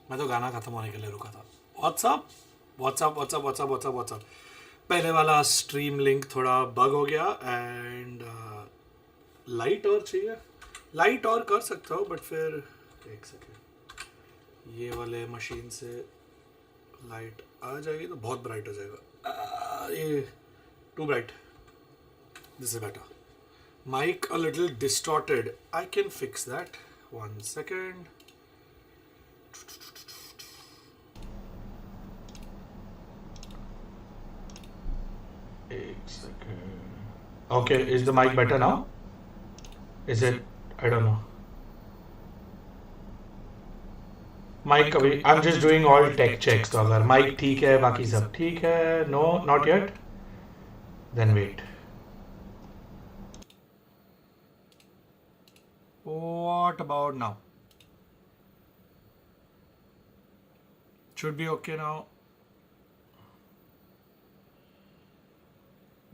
मैं तो गाना खत्म होने के लिए रुका था. What's up what's up what's up what's up what's up what's up. पहले वाला स्ट्रीम लिंक थोड़ा बग हो गया एंड लाइट और चाहिए. लाइट और कर सकता हूँ बट फिर एक सेकेंड, ये वाले मशीन से लाइट आ जाएगी तो बहुत ब्राइट हो जाएगा. ये too bright. This is better. Mic a little distorted. I can fix that. 1 second. Okay, is the mic better now? Is it? I don't know. Mic अभी I'm just doing all tech checks. तो अगर mic ठीक है बाकी सब ठीक है. No, not yet. Then wait. What about now? Should be okay now.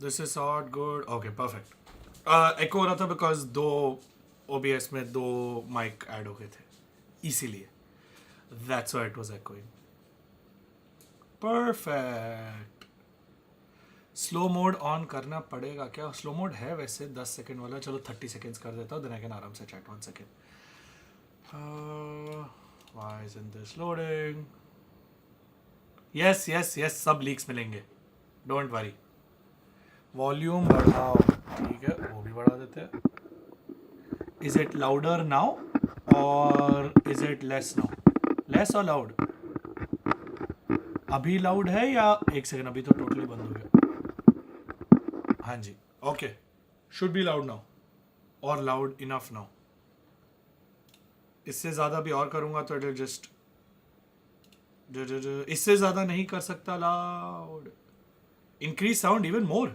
This is all good. Okay, perfect. Echo हो रहा था because दो OBS में दो mic add हो गए थे, इसीलिए. That's why it was echoing. Perfect. Slow mode on करना पड़ेगा क्या? स्लो मोड है वैसे 10 सेकेंड वाला. चलो 30 सेकेंड्स कर देता हूँ. देन आई कैन आराम से chat. 1 second. Why isn't this loading? Yes yes yes, सब लीक्स मिलेंगे, डोंट वरी. वॉल्यूम बढ़ाओ. ठीक है, वो भी बढ़ा देते हैं. इज इट लाउडर नाउ और is it less now? Less और लाउड? अभी लाउड है या एक सेकेंड, अभी तो टोटली बंद हो गया. हाँ जी, okay. Should be loud now और लाउड इनफ नाउ. इससे ज़्यादा भी और करूँगा तो इट जस्ट, इससे ज़्यादा नहीं कर सकता. Loud. Increase sound even more.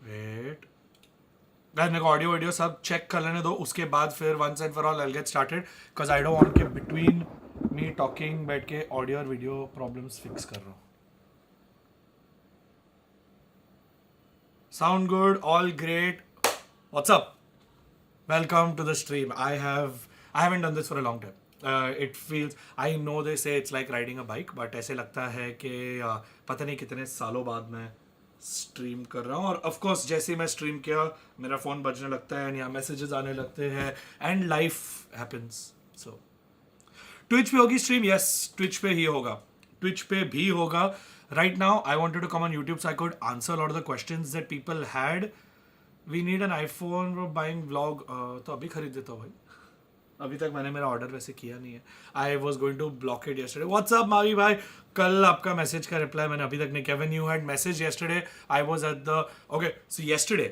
Wait, मेरे को ऑडियो वीडियो सब चेक कर लेने दो, उसके बाद फिर once and for all I get started because I don't want के बिटवीन मी टॉकिंग बैठ के ऑडियो और वीडियो प्रॉब्लम्स फिक्स कर रहा हूँ. Sound good, all great. What's up? Welcome to the stream. I haven't done this for a long time. It feels, I know they say it's like riding a bike, but ऐसे लगता है कि पता नहीं कितने सालों बाद मैं स्ट्रीम कर रहा हूँ. और ऑफ कोर्स जैसे ही मैं स्ट्रीम किया मेरा फ़ोन बजने लगता है, यहाँ मैसेजेस आने लगते हैं and life happens. So Twitch पे होगी स्ट्रीम? यस, ट्विच पे ही होगा. ट्विच पे भी होगा. Right now, I wanted to come on YouTube so I could answer a lot of the questions that people had. We need an iPhone for buying vlog. तो अभी खरीद देता हूँ भाई. अभी तक मैंने मेरा ऑर्डर वैसे किया नहीं है. I was going to block it yesterday. What's up Mavi भाई? कल आपका मैसेज का रिप्लाई मैंने अभी तक नहीं किया. When you had message yesterday, I was at the... Okay, so yesterday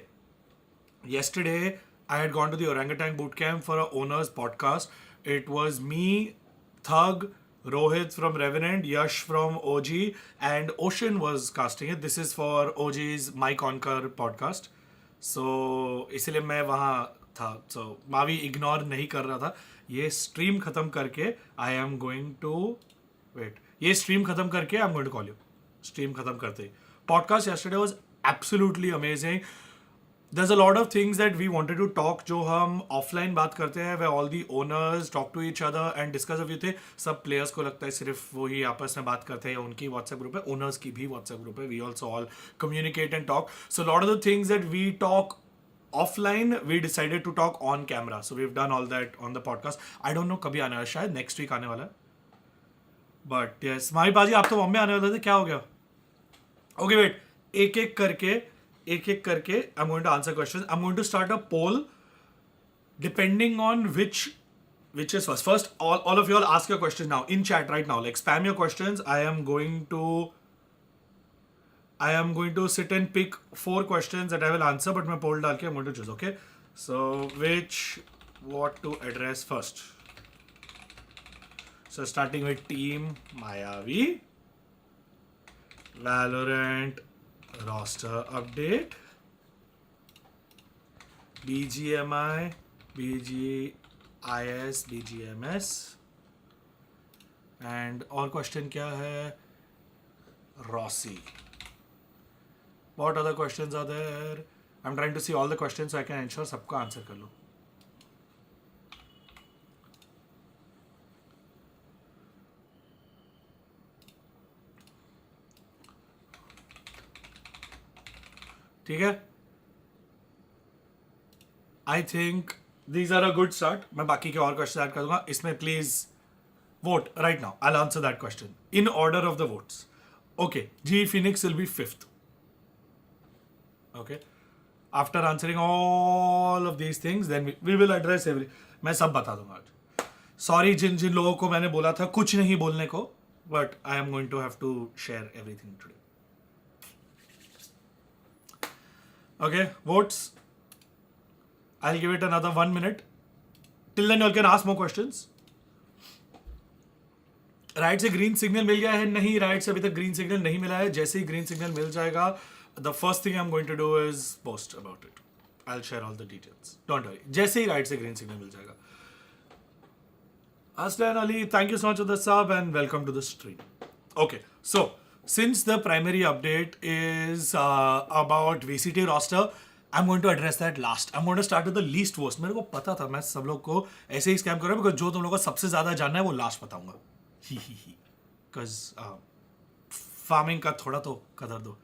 I had gone to the Orangutan Bootcamp for a owner's podcast. It was me, Thug, Rohit from Revenant, Yash from OG, and Ocean was casting it. This is for OG's My Conquer podcast. So इसलिए मैं वहाँ था. So Mavi ignore नहीं कर रहा था. ये stream खत्म करके I am going to wait. ये स्ट्रीम खत्म करके I am going to call you. Stream खत्म करते ही. Podcast yesterday was absolutely amazing. There's a lot of things that we wanted to talk जो हम ऑफलाइन बात करते हैं where all the owners talk to each other and discuss a few things. सब players को लगता है सिर्फ वो ही आपस में बात करते हैं या उनकी WhatsApp ग्रुप है. ओनर्स की भी WhatsApp ग्रुप है. We also all communicate and talk. So a lot of the things that we talk offline we decided to talk on camera. So we've done all that on the podcast. I don't know कभी आने वाला, शायद next week आने वाला है. But yes, माही बाजी आप तो बॉम्बे आने वाले थे, क्या हो गया? Okay wait, एक एक करके I'm going to answer questions. I'm going to start a poll depending on which is first. First, all of you all ask your questions now in chat right now. Like spam your questions. I am going to sit and pick 4 questions that I will answer, but मैं poll डाल के I'm going to choose. Okay. So what to address first? So starting with Team Mayavi, Valorant roster update, BGMI, BGIS, BGMS, and और question क्या है? Rossi. What other questions are there? I'm trying to see all the questions so I can ensure सबका answer कर लूँ. ठीक है? I think these are a good start. मैं बाकी के और क्वेश्चन ऐड कर दूंगा. इसमें please vote right now. I'll answer that question in order of the votes. Okay, G Phoenix will be 5th. Okay. After answering all of these things, then we will address every. मैं सब बता दूंगा आज. Sorry जिन जिन लोगों को मैंने बोला था कुछ नहीं बोलने को, but I am going to have to share everything today. Okay, votes. I'll give it another 1 minute. Till then, you can ask more questions. Right से ग्रीन सिग्नल मिल गया है? नहीं, राइट से अभी तक ग्रीन सिग्नल नहीं मिला है. जैसे ही ग्रीन सिग्नल मिल जाएगा, the first thing I am going to do is post about it. I will share all the details. Don't worry. जैसे ही राइट से ग्रीन सिग्नल मिल जाएगा. Aslan Ali, thank you so much for the sub and welcome to the stream. Okay, so since the primary update is about VCT roster, I'm going to address that last. I'm going to start with the least worst. मेरे को पता था मैं सब लोग को ऐसे ही scam कर रहा हूँ because जो तुम लोगों को सबसे ज़्यादा जानना है वो लास्ट बताऊंगा. Because फार्मिंग का थोड़ा तो कदर दो.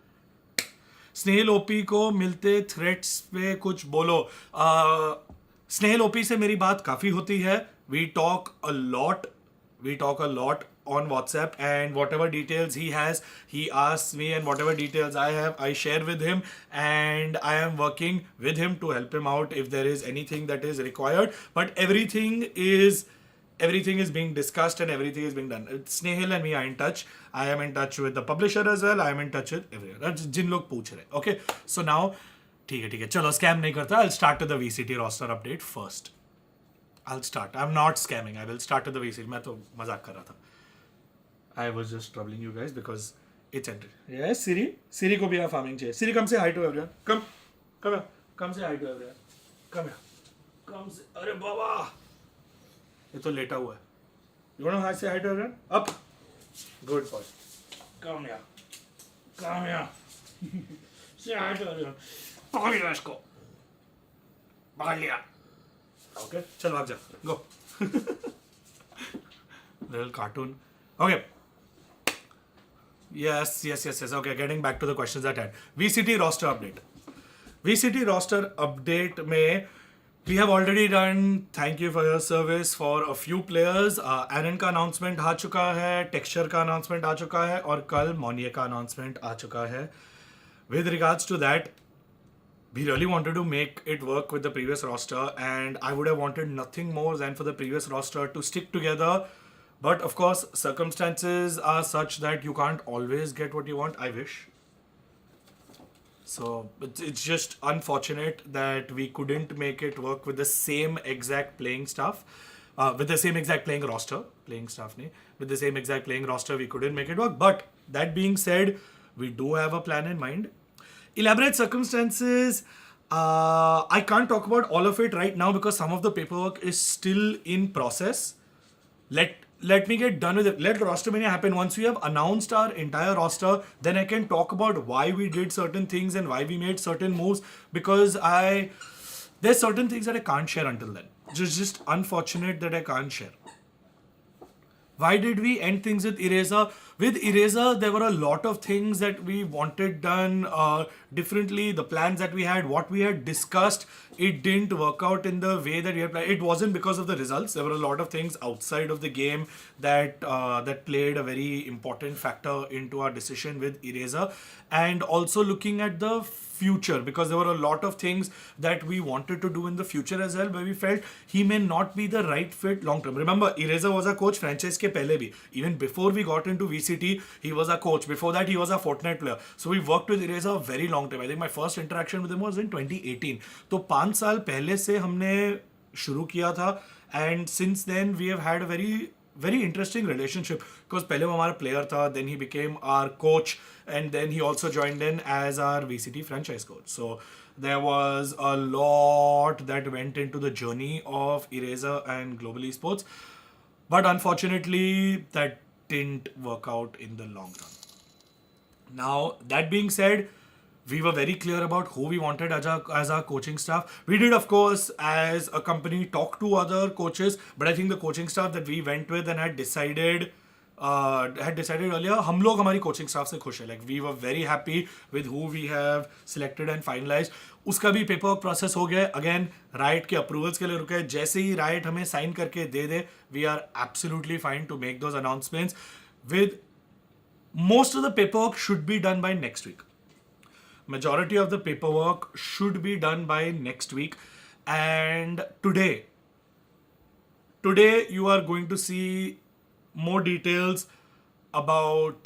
स्नेहल ओपी को मिलते थ्रेट्स पे कुछ बोलो. स्नेहल ओपी से मेरी बात काफ़ी होती है. We talk a lot on WhatsApp, and whatever details he has, he asks me, and whatever details I have, I share with him, and I am working with him to help him out if there is anything that is required. But everything is being discussed and everything is being done. Snehal and me are in touch. I am in touch with the publisher as well. I am in touch with everyone. That's जिन लोग पूछ रहे. Okay, so now ठीक है चलो scam नहीं करता. I'll start with the VCT roster update first. I'll start. I'm not scamming. I will start with the VCT. मैं तो मजाक कर रहा था. I was just troubling you guys because it's entry. Yes, Siri. Siri को भी यहाँ farming चाहिए. Siri, come say hi to everyone. Come here. Come say hi to everyone. Come here. Come say. अरे बाबा. ये तो लेटा हुआ है. You want to say hi to everyone? Up. Good boy. Come here. Come here. Say hi to everyone. पकड़ लिया इसको. पकड़ लिया. Okay, चल भाग जा. Go. Little cartoon. Okay. Yes. Okay, getting back to the questions at hand. VCT roster update. VCT roster update में we have already done thank you for your service for a few players. Aaron का announcement आ चुका है, Texture का announcement आ चुका है और कल Monier का announcement आ चुका है. With regards to that, we really wanted to make it work with the previous roster, and I would have wanted nothing more than for the previous roster to stick together. But of course, circumstances are such that you can't always get what you want. I wish. So it's just unfortunate that we couldn't make it work with the same exact playing staff, with the same exact playing roster. Playing staff, nahi. With the same exact playing roster, we couldn't make it work. But that being said, we do have a plan in mind. Elaborate circumstances, I can't talk about all of it right now because some of the paperwork is still in process. Let me get done with it. Let roster mania happen. Once we have announced our entire roster, then I can talk about why we did certain things and why we made certain moves, because there's certain things that I can't share until then. Just unfortunate that I can't share. Why did we end things with Eraser? With Eraser, there were a lot of things that we wanted done differently. The plans that we had, what we had discussed, it didn't work out in the way that we had planned. It wasn't because of the results. There were a lot of things outside of the game that played a very important factor into our decision with Eraser. And also looking at the future, because there were a lot of things that we wanted to do in the future as well, where we felt he may not be the right fit long term. Remember, Eraser was a coach franchise ke pehle bhi. Even before we got into VCT, he was a coach. Before that, he was a Fortnite player. So we worked with Eraser a very long time. I think my first interaction with him was in 2018. तो 5 साल पहले से हमने शुरू किया था, and since then we have had a very interesting relationship, because पहले वो हमारा player था, then he became our coach, and then he also joined in as our VCT franchise coach. So there was a lot that went into the journey of Eraser and Global Esports, but unfortunately that didn't work out in the long run. Now, that being said, we were very clear about who we wanted as our coaching staff. We did, of course, as a company, talk to other coaches, but I think the coaching staff that we went with and had decided had decided earlier, हम लोग हमारी coaching staff से खुश है. Like we were very happy with who we have selected and finalized. उसका भी paperwork process हो गया. Again, Riot के approvals के लिए रुके हैं. जैसे ही Riot हमें sign करके दे दे, we are absolutely fine to make those announcements. With most of the paperwork should be done by next week. Majority of the paperwork should be done by next week. And today you are going to see more details about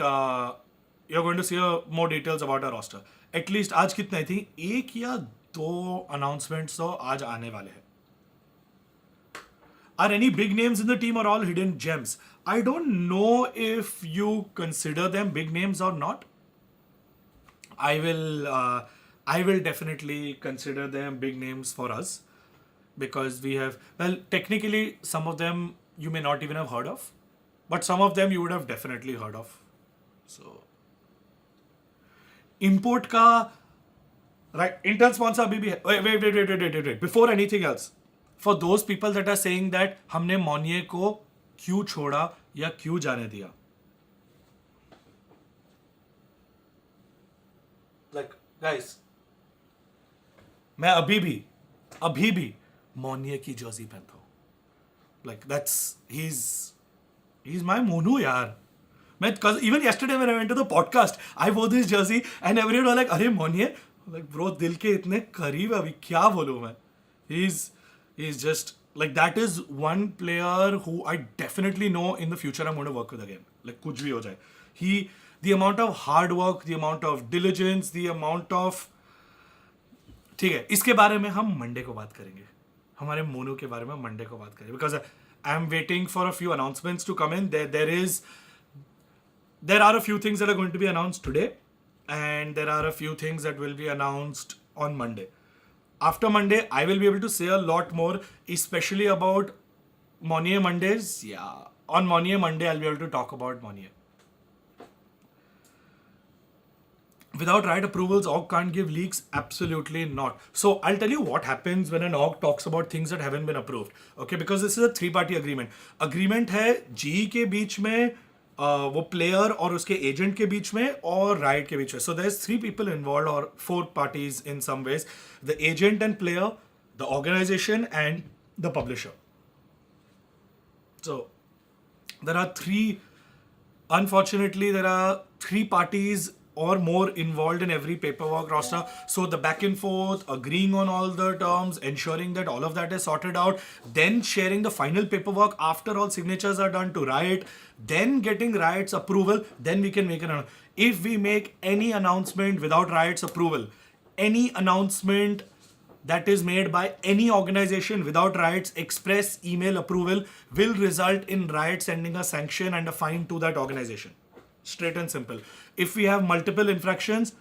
you're going to see more details about our roster. At least आज कितने थी? एक या दो announcements तो आज आने वाले हैं. Are any big names in the team or all hidden gems? I don't know if you consider them big names or not. I will definitely consider them big names for us because we have, well, technically some of them you may not even have heard of, but some of them you would have definitely heard of. So, import ka, right, Intel sponsor abhi bhi hai. Wait. Before anything else, for those people that are saying that हमने मोनिये को क्यों छोड़ा या क्यों जाने दिया, like guys, मैं अभी भी मोनिये की जर्सी पहनता हूँ. Like that's he's my Monu यार. Even yesterday when I went to the podcast, I wore this jersey and everyone was like, अरे मोनिये, like bro, दिल के इतने करीब है, अभी क्या बोलूँ मैं. He's just like, that is one player who I definitely know in the future I'm going to work with again. Like कुछ भी हो जाए. The amount of hard work, the amount of diligence, the amount of, ठीक है, इसके बारे में हम मंडे को बात करेंगे. हमारे मोनू के बारे में मंडे को बात करेंगे. Because I'm waiting for a few announcements to come in. There are a few things that are going to be announced today, and there are a few things that will be announced on Monday. After Monday, I will be able to say a lot more, especially about Monier Mondays. Yeah, on Monier Monday, I'll be able to talk about Monier. Without right approvals, org can't give leaks. Absolutely not. So I'll tell you what happens when an org talks about things that haven't been approved. Okay, because this is a 3-party agreement. Agreement है GE के बीच में, वो player और उसके agent के बीच में और Riot के बीच में. So there's 3 people involved or 4 parties in some ways. The agent and player, the organization and the publisher. So unfortunately there are 3 parties or more involved in every paperwork roster. So the back and forth, agreeing on all the terms, ensuring that all of that is sorted out, then sharing the final paperwork after all signatures are done to Riot, then getting Riot's approval, then we can make an announcement. If we make any announcement without Riot's approval, any announcement that is made by any organization without Riot's express email approval will result in Riot sending a sanction and a fine to that organization. Straight and simple. If we have multiple infractions,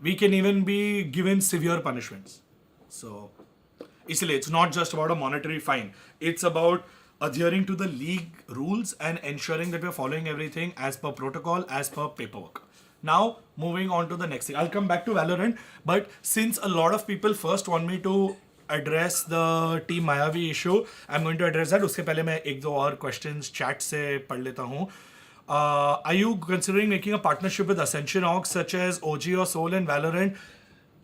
we can even be given severe punishments. So, इसलिए it's not just about a monetary fine. It's about adhering to the league rules and ensuring that we're following everything as per protocol, as per paperwork. Now, moving on to the next thing. I'll come back to Valorant, but since a lot of people first want me to address the Team Mayavi issue, I'm going to address that. उसके पहले मैं एक दो और questions chat से पढ़ लेता हूँ. Are you considering making a partnership with Ascension orgs such as OG or Soul and Valorant?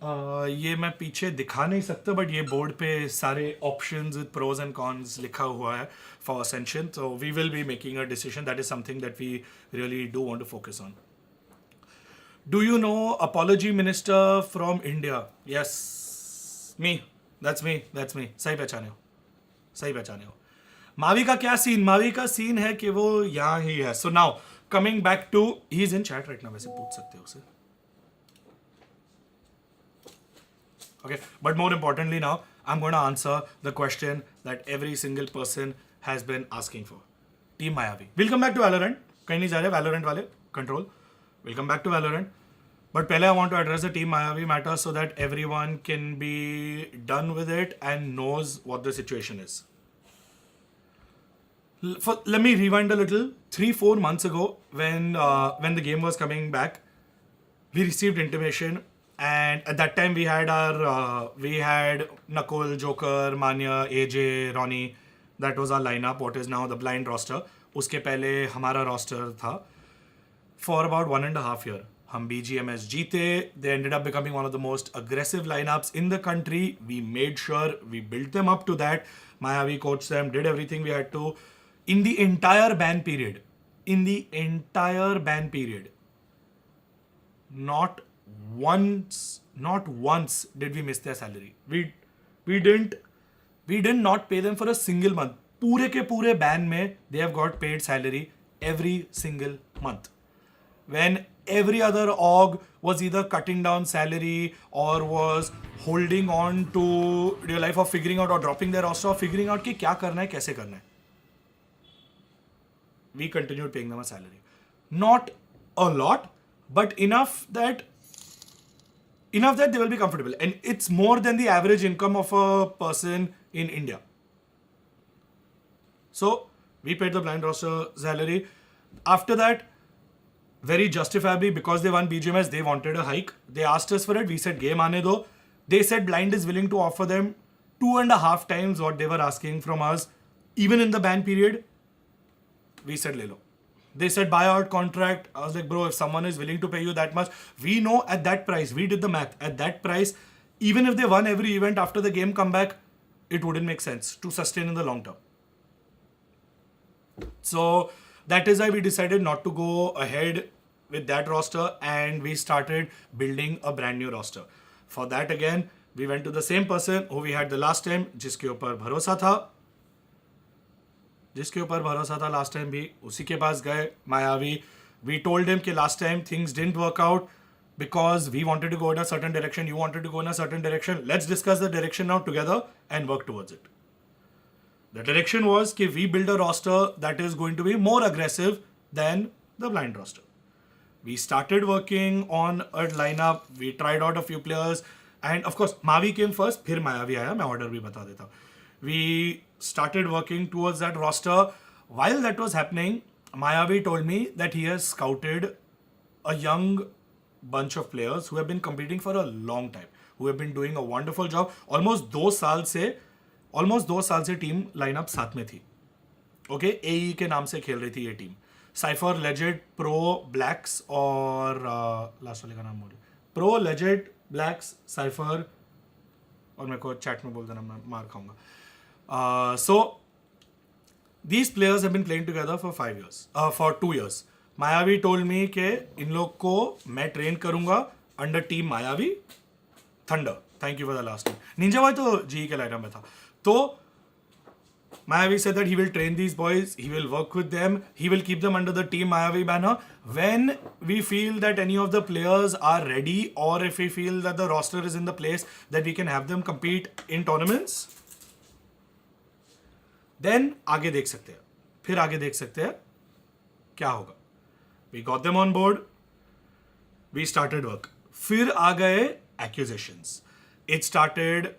ये मैं पीछे दिखा नहीं सकता, but ये board पे सारे options with pros and cons लिखा हुआ है for Ascension. So we will be making a decision. That is something that we really do want to focus on. Do you know Apology Minister from India? Yes, me. That's me. सही पहचाने हो. मावी का क्या scene? Mavi का scene है कि वो यहाँ ही है. So now, coming back to, he is in chat right now, वैसे पूछ सकते हो उसे. Okay, but more importantly now, I'm going to answer the question that every single person has been asking for. Team Mayavi. We'll come back to Valorant. कहीं नहीं जा रहे Valorant वाले. Control. We'll come back to Valorant. But पहले I want to address the Team Mayavi matter so that everyone can be done with it and knows what the situation is. Let me rewind a little. 3-4 months ago, when the game was coming back, we received intimation, and at that time we had Nakul, Joker, Manya, AJ, Ronnie. That was our lineup. What is now the blind roster. उसके पहले हमारा roster था for about 1.5 year. हम BGMS जीते. They ended up becoming one of the most aggressive lineups in the country. We made sure we built them up to that. Mayavi coached them, did everything we had to. In the entire ban period, not once did we miss their salary. We did not pay them for a single month. पूरे के पूरे ban में they have got paid salary every single month. When every other org was either cutting down salary or was holding on to their life of figuring out or dropping their roster or figuring out कि क्या करना है, कैसे करना है. We continued paying them a salary. Not a lot, but enough that they will be comfortable. And it's more than the average income of a person in India. So we paid the blind roster salary. After that, very justifiably, because they won BGMS, they wanted a hike. They asked us for it. We said, game aane do. They said blind is willing to offer them 2.5 times what they were asking from us, even in the ban period. We said, le lo. They said buyout contract. I was like, bro, if someone is willing to pay you that much, we know at that price, we did the math, at that price, even if they won every event after the game comeback, it wouldn't make sense to sustain in the long term. So that is why we decided not to go ahead with that roster and we started building a brand new roster. For that again, we went to the same person who we had the last time, जिसके ऊपर भरोसा था last time भी, उसी के पास गए. Mayavi, we told him कि last time things didn't work out because we wanted to go in a certain direction, you wanted to go in a certain direction. Let's discuss the direction now together and work towards it. The direction was कि we build a roster that is going to be more aggressive than the blind roster. We started working on a lineup, we tried out a few players and of course Mavi came first, फिर Mayavi आया, मैं order भी बता देता हूँ. We started working towards that roster. While that was happening, Mayavi told me that he has scouted a young bunch of players who have been competing for a long time, who have been doing a wonderful job. Almost 2 साल से team lineup साथ में थी. Okay, AE के नाम से खेल रही थी ये टीम. साइफर, लेजेड, प्रो, ब्लैक्स और लास्ट वाले का नाम बोलिए. प्रो, लेजेड, ब्लैक्स, साइफर और मेरे को चैट में बोल देना, मैं मार खाऊंगा. So these players have been playing together for 2 years. Mayavi told me कि इन लोग को मैं ट्रेन करूंगा अंडर टीम मायावी thunder. Thank you for the last time. Ninja भाई तो जी के लाइनअप में था. तो Mayavi said that he will train these boys, he will work with them, he will keep them under the team Mayavi banner. When we feel that any of the players are ready or if we feel that the roster is in the place that we can have them compete in tournaments, then आगे देख सकते हैं. फिर आगे देख सकते हैं क्या होगा. We got them on board, we started work. फिर आ गए accusations. It started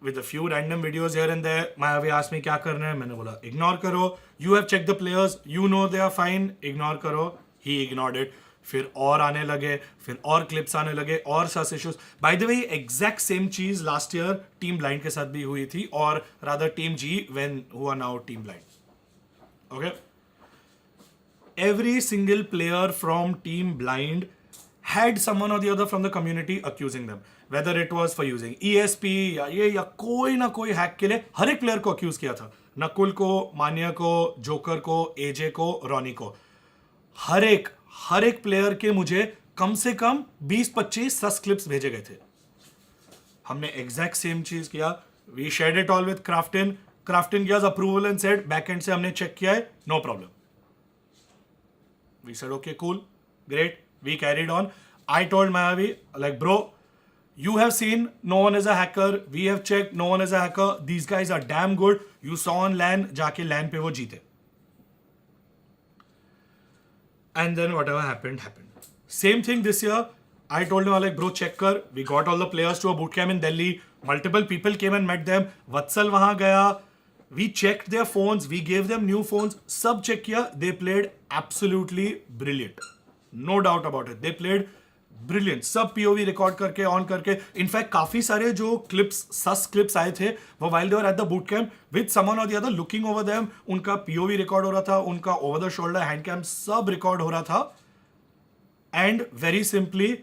with a few random videos here and there. Mayavi asked me क्या करना है, मैंने बोला ignore करो. You have checked the players, you know they are fine, ignore करो. He ignored it. फिर और आने लगे, फिर और क्लिप्स आने लगे और sus issues. By the way exact same चीज लास्ट ईयर टीम ब्लाइंड के साथ भी हुई थी, और रादर टीम जी when who are now team blind. Okay, every single player from team blind had someone or the other from the community accusing them, whether it was for using ESP या कोई ना कोई hack के लिए हर एक player को accused किया था. नकुल को, मान्या को, जोकर को, एजे को, रॉनी को, हर एक प्लेयर के मुझे कम से कम 20-25 सस क्लिप्स भेजे गए थे. हमने एग्जैक्ट सेम चीज किया. We shared it all with Krafton gives approval and said backend से हमने चेक किया है, no problem. We said okay cool, great. We carried on. I told Mayavi like bro, you have seen no one is a hacker, we have checked no one is a hacker, these guys are damn good. You saw on LAN, जाके LAN पे वो जीते. And then whatever happened. Same thing this year. I told him, like, bro, check kar. We got all the players to a bootcamp in Delhi. Multiple people came and met them. Vatsal wahan gaya. We checked their phones. We gave them new phones. Sab check kiya. They played absolutely brilliant. No doubt about it. They played brilliant, सब POV record करके on करके. In fact काफी सारे जो clips, sus clips आए थे वो while they were at the boot camp with someone or the other looking over them, उनका पीओवी रिकॉर्ड हो रहा था, उनका over the shoulder hand cam सब रिकॉर्ड हो रहा था. And very simply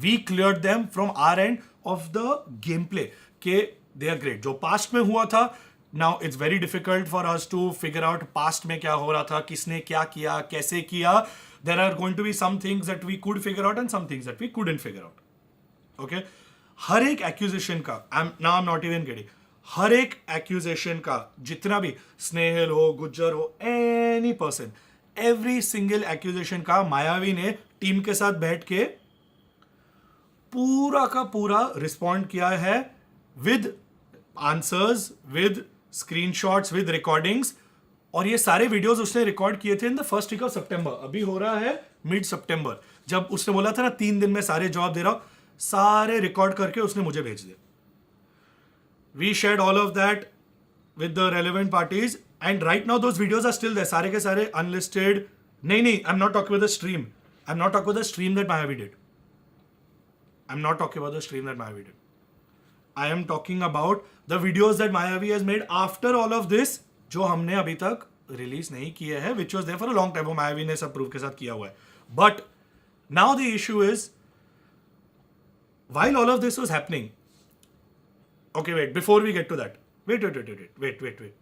we cleared them from our end of the game play के दे आर ग्रेट. जो पास्ट में हुआ था, now it's very difficult for us to figure out past में क्या हो रहा था, किसने क्या किया, कैसे किया. There are going to be some things that we could figure out and some things that we couldn't figure out. Okay? हर एक accusation का, now I'm not even kidding, हर एक accusation का, जितना भी स्नेहल हो, गुज्जर हो, any person, every single accusation का मायावी ने टीम के साथ बैठ के पूरा का पूरा रिस्पॉन्ड किया है with answers, with screenshots, with recordings. और ये सारे वीडियोस उसने रिकॉर्ड किए थे in the first week of सितंबर. अभी हो रहा है मिड सितंबर, जब उसने बोला था ना 3 दिन में सारे जवाब दे रहा हूं, सारे रिकॉर्ड करके उसने मुझे भेज दिया. We shared all of that with the relevant parties and right now those videos are still there, सारे के सारे अनलिस्टेड. नहीं, I am not talking about the stream, I am not talking about the stream that Mayavi did, I am not talking about the stream that Mayavi did. I am talking about the videos that Mayavi has made after all of this, जो हमने अभी तक release नहीं किए हैं, which was there for a long time. वो मायावी ने सब प्रूफ के साथ किया हुआ है. But now the issue is while all of this was happening. Okay wait, before we get to that, wait.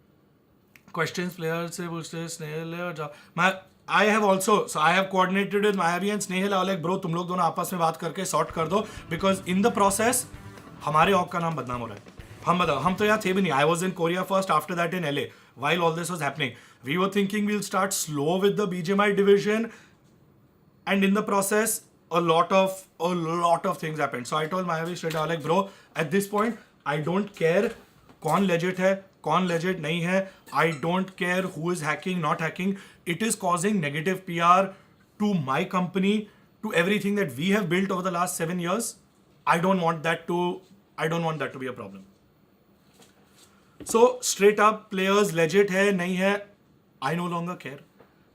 Questions player से पूछते स्नेहल और I have also, so I have coordinated with Mayavi and Snehal. I like bro, तुम लोग दोनों आपस में बात करके सॉर्ट कर दो, because in the process हमारे ऑग का नाम बदनाम हो रहा है. हम बताओ, हम तो यहाँ थे भी नहीं. I was in Korea first, after that in LA. While all this was happening, we were thinking we'll start slow with the BGMI division, and in the process, a lot of things happened. So I told Mayavi straight out, like bro, at this point, I don't care कौन legit है, कौन legit नहीं है. I don't care who is hacking, not hacking. It is causing negative PR to my company, to everything that we have built over the last 7 years. I don't want that to be a problem. So straight up players legit है नहीं है, I no longer care.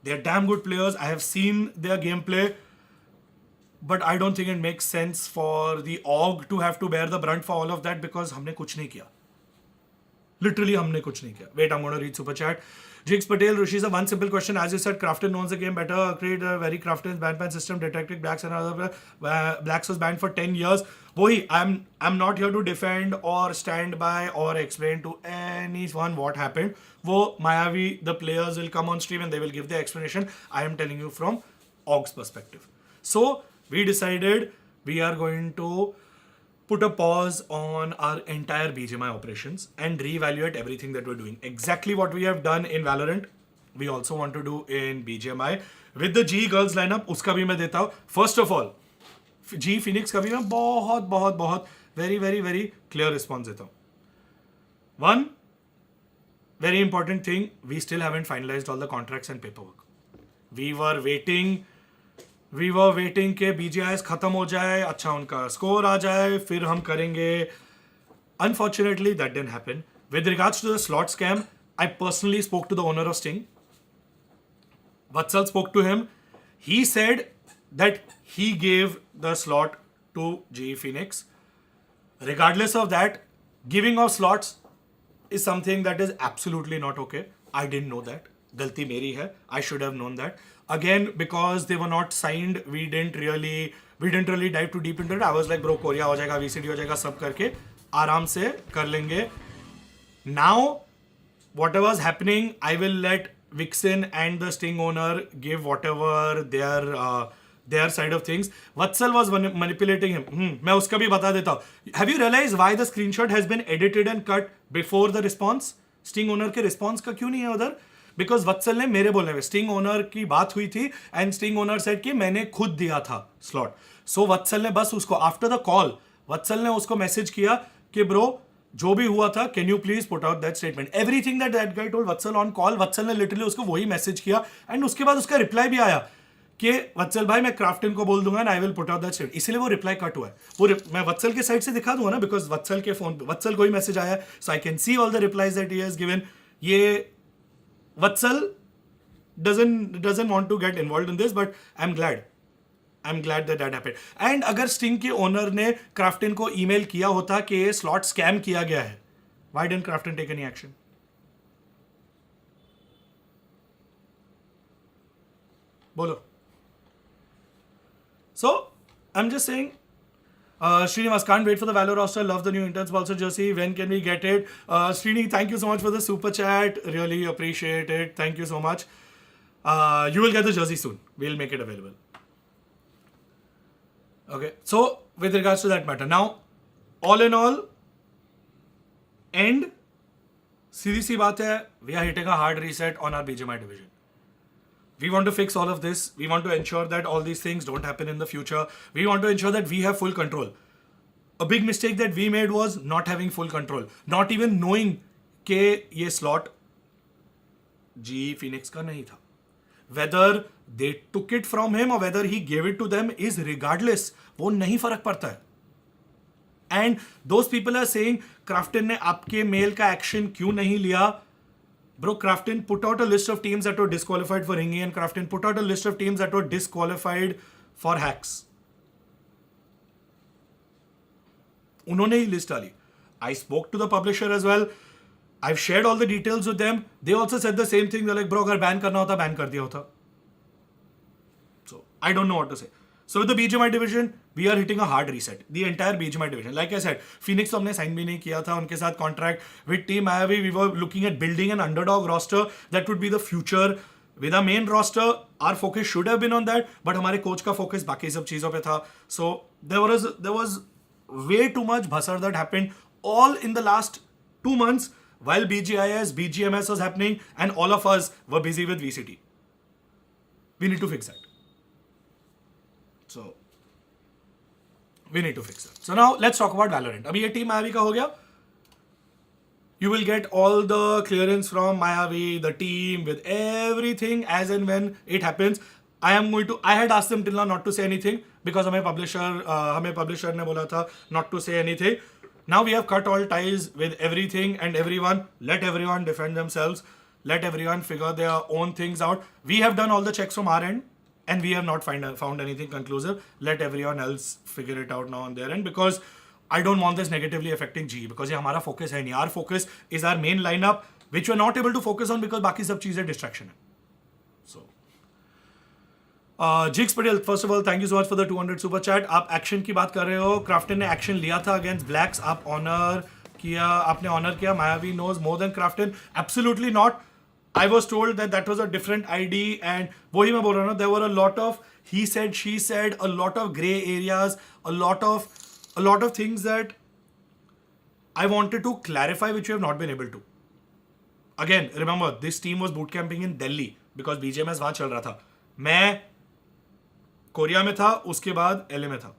They are damn good players. I have seen their gameplay, but I don't think it makes sense for the org to have to bear the brunt for all of that, because हमने कुछ नहीं किया. Literally हमने कुछ नहीं किया. Wait, I'm going to read super chat. Jigs Patel, Rushindra, one simple question. As you said, Crafton knows the game better. Create a very Crafton's ban system, detected blacks and other blacks was banned for 10 years. वही, I'm not here to defend or stand by or explain to anyone what happened. वो Mayavi, the players will come on stream and they will give their explanation. I am telling you from Org's perspective. So we decided we are going to put a pause on our entire BGMI operations and reevaluate everything that we're doing. Exactly what we have done in Valorant, we also want to do in BGMI. With the G girls lineup, उसका भी मैं देता हूँ. First of all, G Phoenix का भी मैं बहुत very clear response देता हूँ. One very important thing, we still haven't finalized all the contracts and paperwork. We were waiting के BGIs खत्म हो जाए, अच्छा उनका स्कोर आ जाए, फिर हम करेंगे. Unfortunately, that didn't happen. With regards to the slot scam, I personally spoke to the owner of Sting. Vatsal spoke to him. He said that he gave the slot to GE Phoenix. Regardless of that, giving of slots is something that is absolutely not okay. I didn't know that. गलती मेरी है. I should have known that. Again, because they were not signed, we didn't really dive too deep into it. I was like, bro, Korea हो जाएगा, VCD हो जाएगा, सब करके आराम से कर लेंगे. Now, whatever is happening, I will let Vixen and the Sting owner give whatever their side of things. Vatsal was manipulating him. मैं उसका भी बता देता हूँ. Have you realized why the screenshot has been edited and cut before the response? Sting owner के response का क्यों नहीं है उधर? बिकॉज वत्सल ने मेरे बोलने में, स्टिंग ओनर की बात हुई थी एंड स्टिंग ओनर सेड कि मैंने खुद दिया था स्लॉट. सो वत्सल ने बस उसको आफ्टर द कॉल वत्सल ने उसको मैसेज किया कि ब्रो जो भी हुआ था can you please put out that statement. Everything that guy told Vatsal on call, Vatsal ने लिटरली उसको वही मैसेज किया एंड उसके बाद उसका रिप्लाई भी आया कि वत्सल भाई मैं क्राफ्टन को बोल दूंगा and I will put out that statement. इसलिए वो रिप्लाई कट हुआ है. वो मैं वत्सल के साइड से दिखा दूंगा ना, बिकॉज वत्सल के फोन पे वत्सल को ही मैसेज आया, so I can see all the replies that he has given. ये Vatsal doesn't want to get involved in this, but I'm glad. I'm glad that that happened. And अगर Sting के owner ने Krafton को email किया होता कि ये slot scam किया गया है, why didn't Krafton take any action? बोलो. So I'm just saying. Srinivas, can't wait for the Valor roster. Love the new intern sponsor jersey. When can we get it? Srini, thank you so much for the super chat. Really appreciate it. Thank you so much. You will get the jersey soon. We'll make it available. Okay. So, with regards to that matter. Now, all in all, end, सीधी सी बात है, we are hitting a hard reset on our BGMI division. We want to fix all of this. We want to ensure that all these things don't happen in the future. We want to ensure that we have full control. A big mistake that we made was not having full control. Not even knowing कि ये slot GE Phoenix का नहीं था. Whether they took it from him or whether he gave it to them is regardless. वो नहीं फर्क पड़ता है. And those people are saying, Crafton ने आपके मेल का एक्शन क्यों नहीं लिया? Bro, Crafton put out a list of teams that were disqualified for ringing, and Crafton put out a list of teams that were disqualified for hacks. उन्होंने ही list डाली. I spoke to the publisher as well. I've shared all the details with them. They also said the same thing. They're like, bro, अगर ban करना होता, ban कर दिया होता. So, I don't know what to say. So, with the BGMI division, we are hitting a hard reset. The entire BGMI division. Like I said, Phoenix तो हमने sign भी नहीं किया था उनके साथ contract. With Team Mayavi, we were looking at building an underdog roster that would be the future. With our main roster, our focus should have been on that. But हमारे coach का focus बाकी सब चीज़ों पे था. So, there was way too much bhasar that happened all in the last 2 months while BGIS, BGMS was happening and all of us were busy with VCT. We need to fix that. So, we need to fix that. So now let's talk about Valorant. अभी ये team Mayavi का हो गया. You will get all the clearance from Mayavi, the team, with everything as and when it happens. I had asked them till now not to say anything because हमें publisher ने बोला था not to say anything. Now we have cut all ties with everything and everyone. Let everyone defend themselves. Let everyone figure their own things out. We have done all the checks from our end. And we have not found anything conclusive. Let everyone else figure it out now on their end because I don't want this negatively affecting GE because ये हमारा focus है नहीं. Our focus is our main lineup which we're not able to focus on because बाकी सब चीजें distraction है. So, Jigs Patel, first of all, thank you so much for the 200 super chat. आप action की बात कर रहे हो. Crafton ने action लिया था against Blacks. आपने honor किया. Mayavi knows more than Crafton. Absolutely not. I was told that was a different ID and वही मैं बोल रहा हूँ ना, there were a lot of he said, she said, a lot of grey areas, a lot of things that I wanted to clarify which we have not been able to. Again, remember, this team was boot camping in Delhi because BGMS वहाँ चल रहा था. मैं Korea में था, उसके बाद LA में था.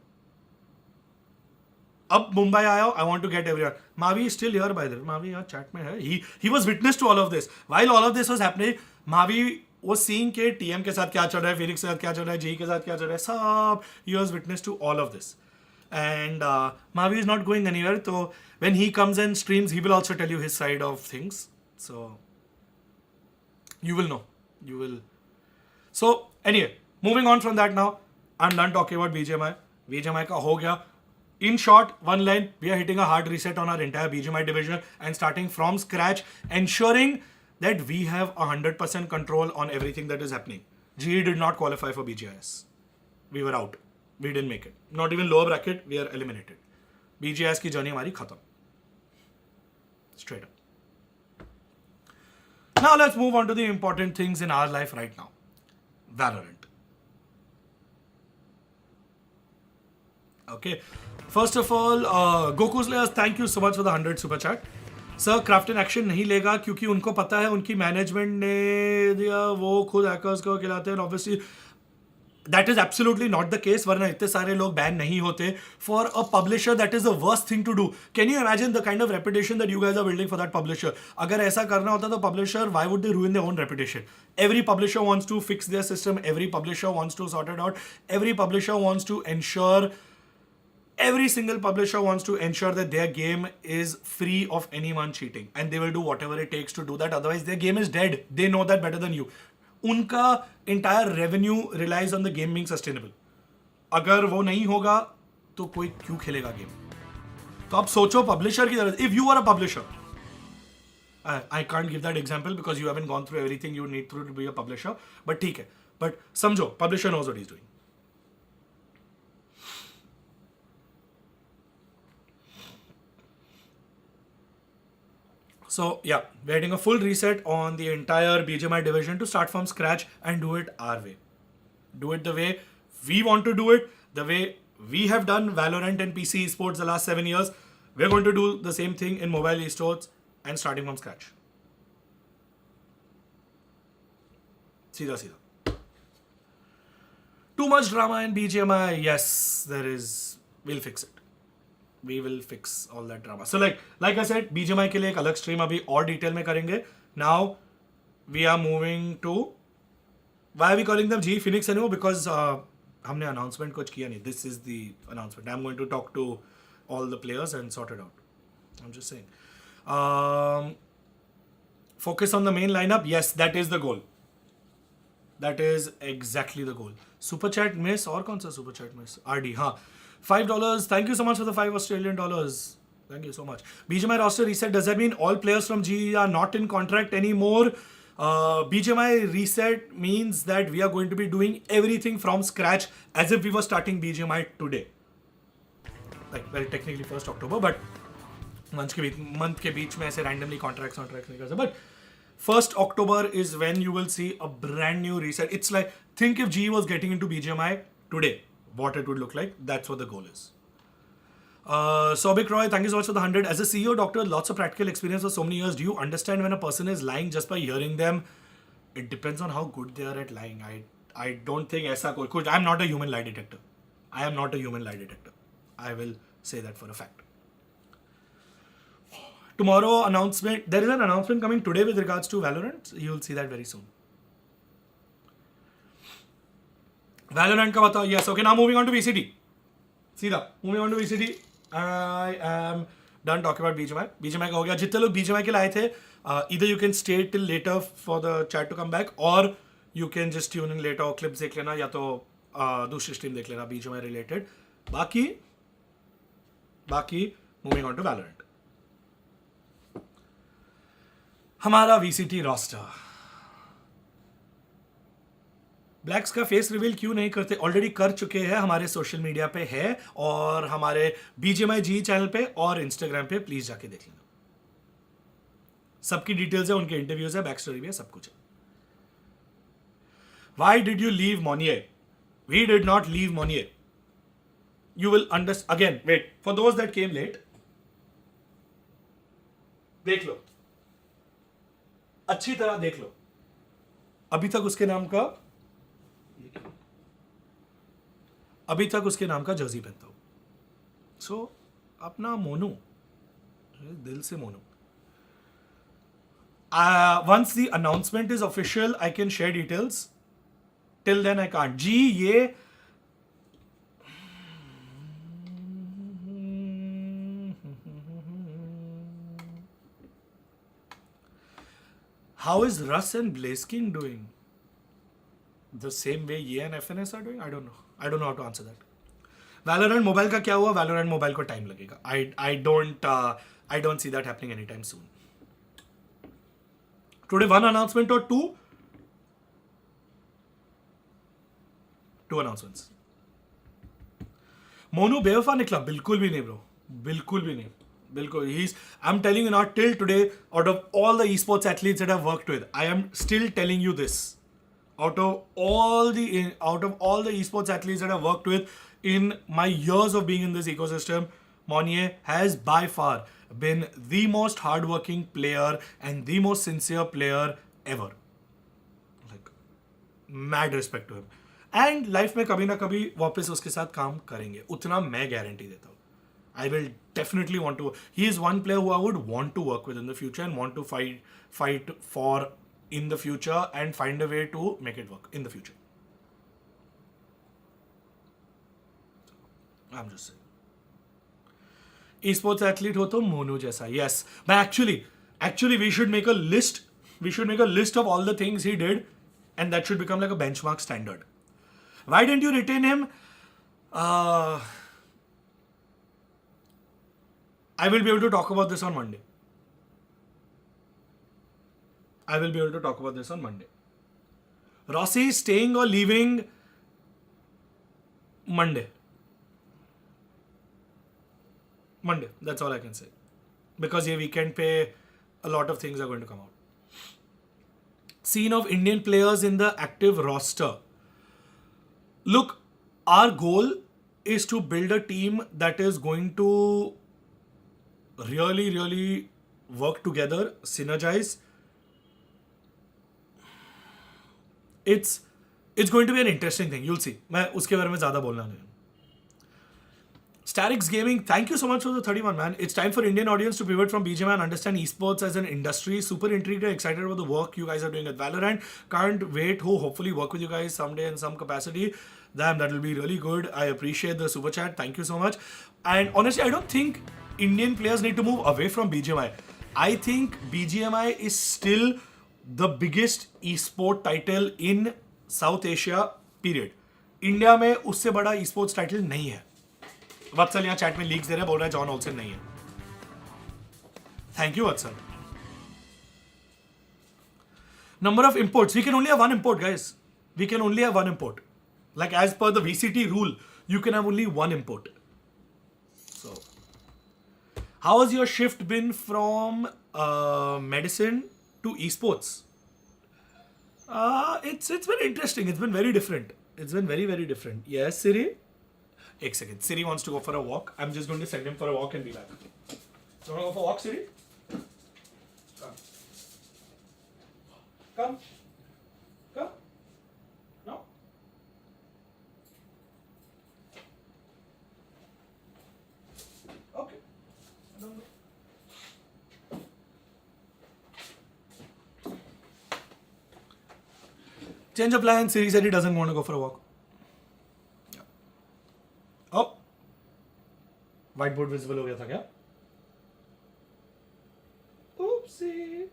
अब मुंबई आया हूं, I want to get everyone. Mavi is still here by the way. Mavi यहाँ chat में है. He was witness to all of this. While all of this was happening, Mavi was seeing के TM के साथ क्या चल रहा है, Phoenix के साथ क्या चल रहा है, GE के साथ क्या चल रहा है, सब. He was witness to all of this. And Mavi is not going anywhere. So when he comes and streams, he will also tell you his side of things. So you will know. You will. So anyway, moving on from that now. I'm done talking about BGMI. BGMI का हो गया. In short, one line, we are hitting a hard reset on our entire BGMI division and starting from scratch, ensuring that we have 100% control on everything that is happening. GE did not qualify for BGIS. We were out. We didn't make it. Not even lower bracket, we are eliminated. BGIS की journey हमारी खत्म. Straight up. Now let's move on to the important things in our life right now. Valorant. Okay. First of all, Goku Slayers, thank you so much for the 100 super chat. Sir, Crafton action नहीं लेगा क्योंकि उनको पता है उनकी management ने दिया, वो खुद हैकर्स को खिलाते हैं. Obviously, that is absolutely not the case. वरना इतने सारे लोग बैन नहीं होते. For a publisher, that is the worst thing to do. Can you imagine the kind of reputation that you guys are building for that publisher? अगर ऐसा करना होता तो publisher, why would they ruin their own reputation? Every publisher wants to fix their system. Every publisher wants to sort it out. Every publisher wants to ensure. Every single publisher wants to ensure that their game is free of anyone cheating. And they will do whatever it takes to do that. Otherwise, their game is dead. They know that better than you. Unka entire revenue relies on the game being sustainable. अगर वो नहीं होगा तो कोई क्यों खेलेगा game? तो आप सोचो पब्लिशर की तरह. If you are a publisher, I can't give that example because you haven't gone through everything you need through to be a publisher. But ठीक है. But समझो, publisher knows what he's doing. So yeah, we're getting a full reset on the entire BGMI division to start from scratch and do it our way. Do it the way we want to do it, the way we have done Valorant and PC esports the last 7 years. We're going to do the same thing in mobile esports and starting from scratch. सीधा सीधा. Too much drama in BGMI. Yes, there is. We'll fix it. We will fix all that drama. So like I said, BGMI के लिए एक अलग stream अभी और detail में करेंगे. Now we are moving to. Why are we calling them G Phoenix anymore? Because हमने announcement कुछ किया नहीं. This is the announcement. I'm going to talk to all the players and sort it out. I'm just saying. Focus on the main lineup. Yes, that is the goal. That is exactly the goal. Super chat miss और कौन सा super chat miss? RD हाँ. $5. Thank you so much for the $5 Australian. Thank you so much. BGMI roster reset. Does that mean all players from G are not in contract anymore? BGMI reset means that we are going to be doing everything from scratch as if we were starting BGMI today. Like, well, technically 1st October, but month के बीच में ऐसे randomly contracts नहीं कर सकते. But 1st October is when you will see a brand new reset. It's like, think if G was getting into BGMI today, what it would look like. That's what the goal is. Sobik Roy, thank you so much for the 100. As a CEO doctor, lots of practical experience for so many years. Do you understand when a person is lying just by hearing them? It depends on how good they are at lying. I don't think ऐसा कोई. I'm not a human lie detector. I am not a human lie detector. I will say that for a fact. Tomorrow announcement. There is an announcement coming today with regards to Valorant. You will see that very soon. Valorant का बताओ. Yes. Okay. Now moving on to VCT. सीधा. Moving on to VCT. I am done talking about BGMI. BGMI का हो गया. जितने लोग BGMI के लाए थे, either you can stay till later for the chat to come back, or you can just tune in later और clips देख लेना, या तो दूसरी stream देख लेना BGMI related. बाकी moving on to Valorant. हमारा VCT roster. ब्लैक्स का फेस रिवील क्यों नहीं करते? ऑलरेडी कर चुके हैं, हमारे सोशल मीडिया पे है और हमारे BGMI G चैनल पे और इंस्टाग्राम पे प्लीज जाके देख लेना. सबकी डिटेल्स है, उनके इंटरव्यूज है, बैक स्टोरी भी है, सब कुछ है. Why did you leave Monier? We did not leave Monier. You will understand. Again, wait. For those that came late, देख लो, अच्छी तरह देख लो. अभी तक उसके नाम का जर्सी पहनता हूं. सो अपना मोनू, दिल से Monu. Once the announcement is official, I can share details. Till then, I can't. जी ये How is Russ and Blaze King doing? The same way Ye and FNS are doing? I don't know. I don't know how to answer that. Valorant Mobile का क्या हुआ? Valorant Mobile को time लगेगा. I don't see that happening anytime soon. Today one announcement or two? Two announcements. Monu बेवफा निकला? बिल्कुल भी नहीं ब्रो. बिल्कुल भी नहीं. बिल्कुल. I'm telling you not till today, out of all the esports athletes that I've worked with, I am still telling you this. Out of all the esports athletes that I've worked with in my years of being in this ecosystem, Monier has by far been the most hardworking player and the most sincere player ever. Like, mad respect to him. And life में कभी ना कभी वापस उसके साथ काम करेंगे. उतना मैं गारंटी देता हूँ. I will definitely want to. He is one player who I would want to work with in the future and want to fight for in the future and find a way to make it work in the future. I'm just saying. Esports athlete हो तो मोनू जैसा. Yes. But actually we should make a list. We should make a list of all the things he did, and that should become like a benchmark standard. Why didn't you retain him? Uh, I will be able to talk about this on Monday. Rossi staying or leaving Monday. That's all I can say. Because ये weekend पे a lot of things are going to come out. Scene of Indian players in the active roster. Look, our goal is to build a team that is going to really, really work together, synergize. It's going to be an interesting thing. You'll see. मैं उसके बारे में ज़्यादा बोलना नहीं. Starix Gaming, thank you so much for the 31, man. It's time for Indian audience to pivot from BGMI and understand esports as an industry. Super intrigued and excited about the work you guys are doing at Valorant. Can't wait to hopefully work with you guys someday in some capacity. Damn, that will be really good. I appreciate the super chat. Thank you so much. And honestly, I don't think Indian players need to move away from BGMI. I think BGMI is still the biggest esport title in South Asia, period. India में उससे बड़ा esports title नहीं है. वत्सल यहाँ chat में leaks दे रहे हैं, बोल रहा है जॉन ओल्सन नहीं है. Thank you Vatsal. Number of imports. We can only have one import, guys. We can only have one import. Like as per the VCT rule, you can have only one import. So, how has your shift been from medicine to esports? It's been interesting. It's been very different. It's been very, very different. Yes, Siri? Ek second. Siri wants to go for a walk. I'm just going to send him for a walk and be back. You want to go for a walk, Siri? Come. Come. Come. No. Okay. I don't know. Change of plan. Siri said he doesn't want to go for a walk. Yeah. Oh. Whiteboard visible हो गया था क्या? Oopsie.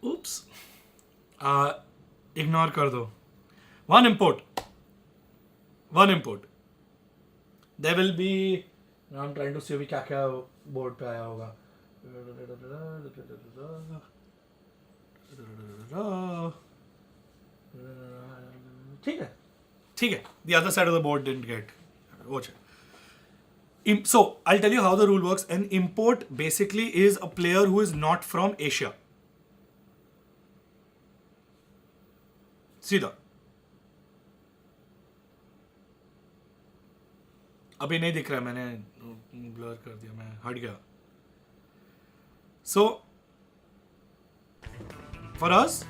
Oops. Ignore कर दो. One import. There will be. Now I'm trying to see क्या क्या board पे आया होगा. ठीक है. The other side of the board didn't get. So I'll tell you how the rule works. An import basically is a player who is not from Asia. सीधा. अभी नहीं दिख रहा है, मैंने ब्लर कर दिया, मैं हट गया. So for us,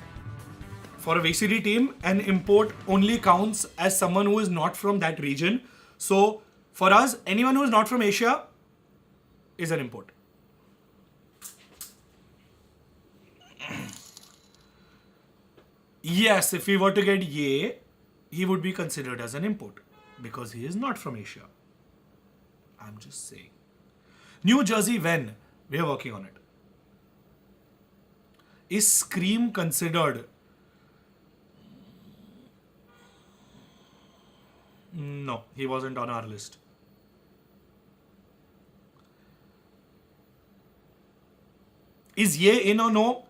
for a VCD team, an import only counts as someone who is not from that region. So for us, anyone who is not from Asia is an import. Yes, if we were to get Ye, he would be considered as an import because he is not from Asia. I'm just saying. New Jersey, when? We are working on it. Is Scream considered? No, he wasn't on our list. Is Ye in or no?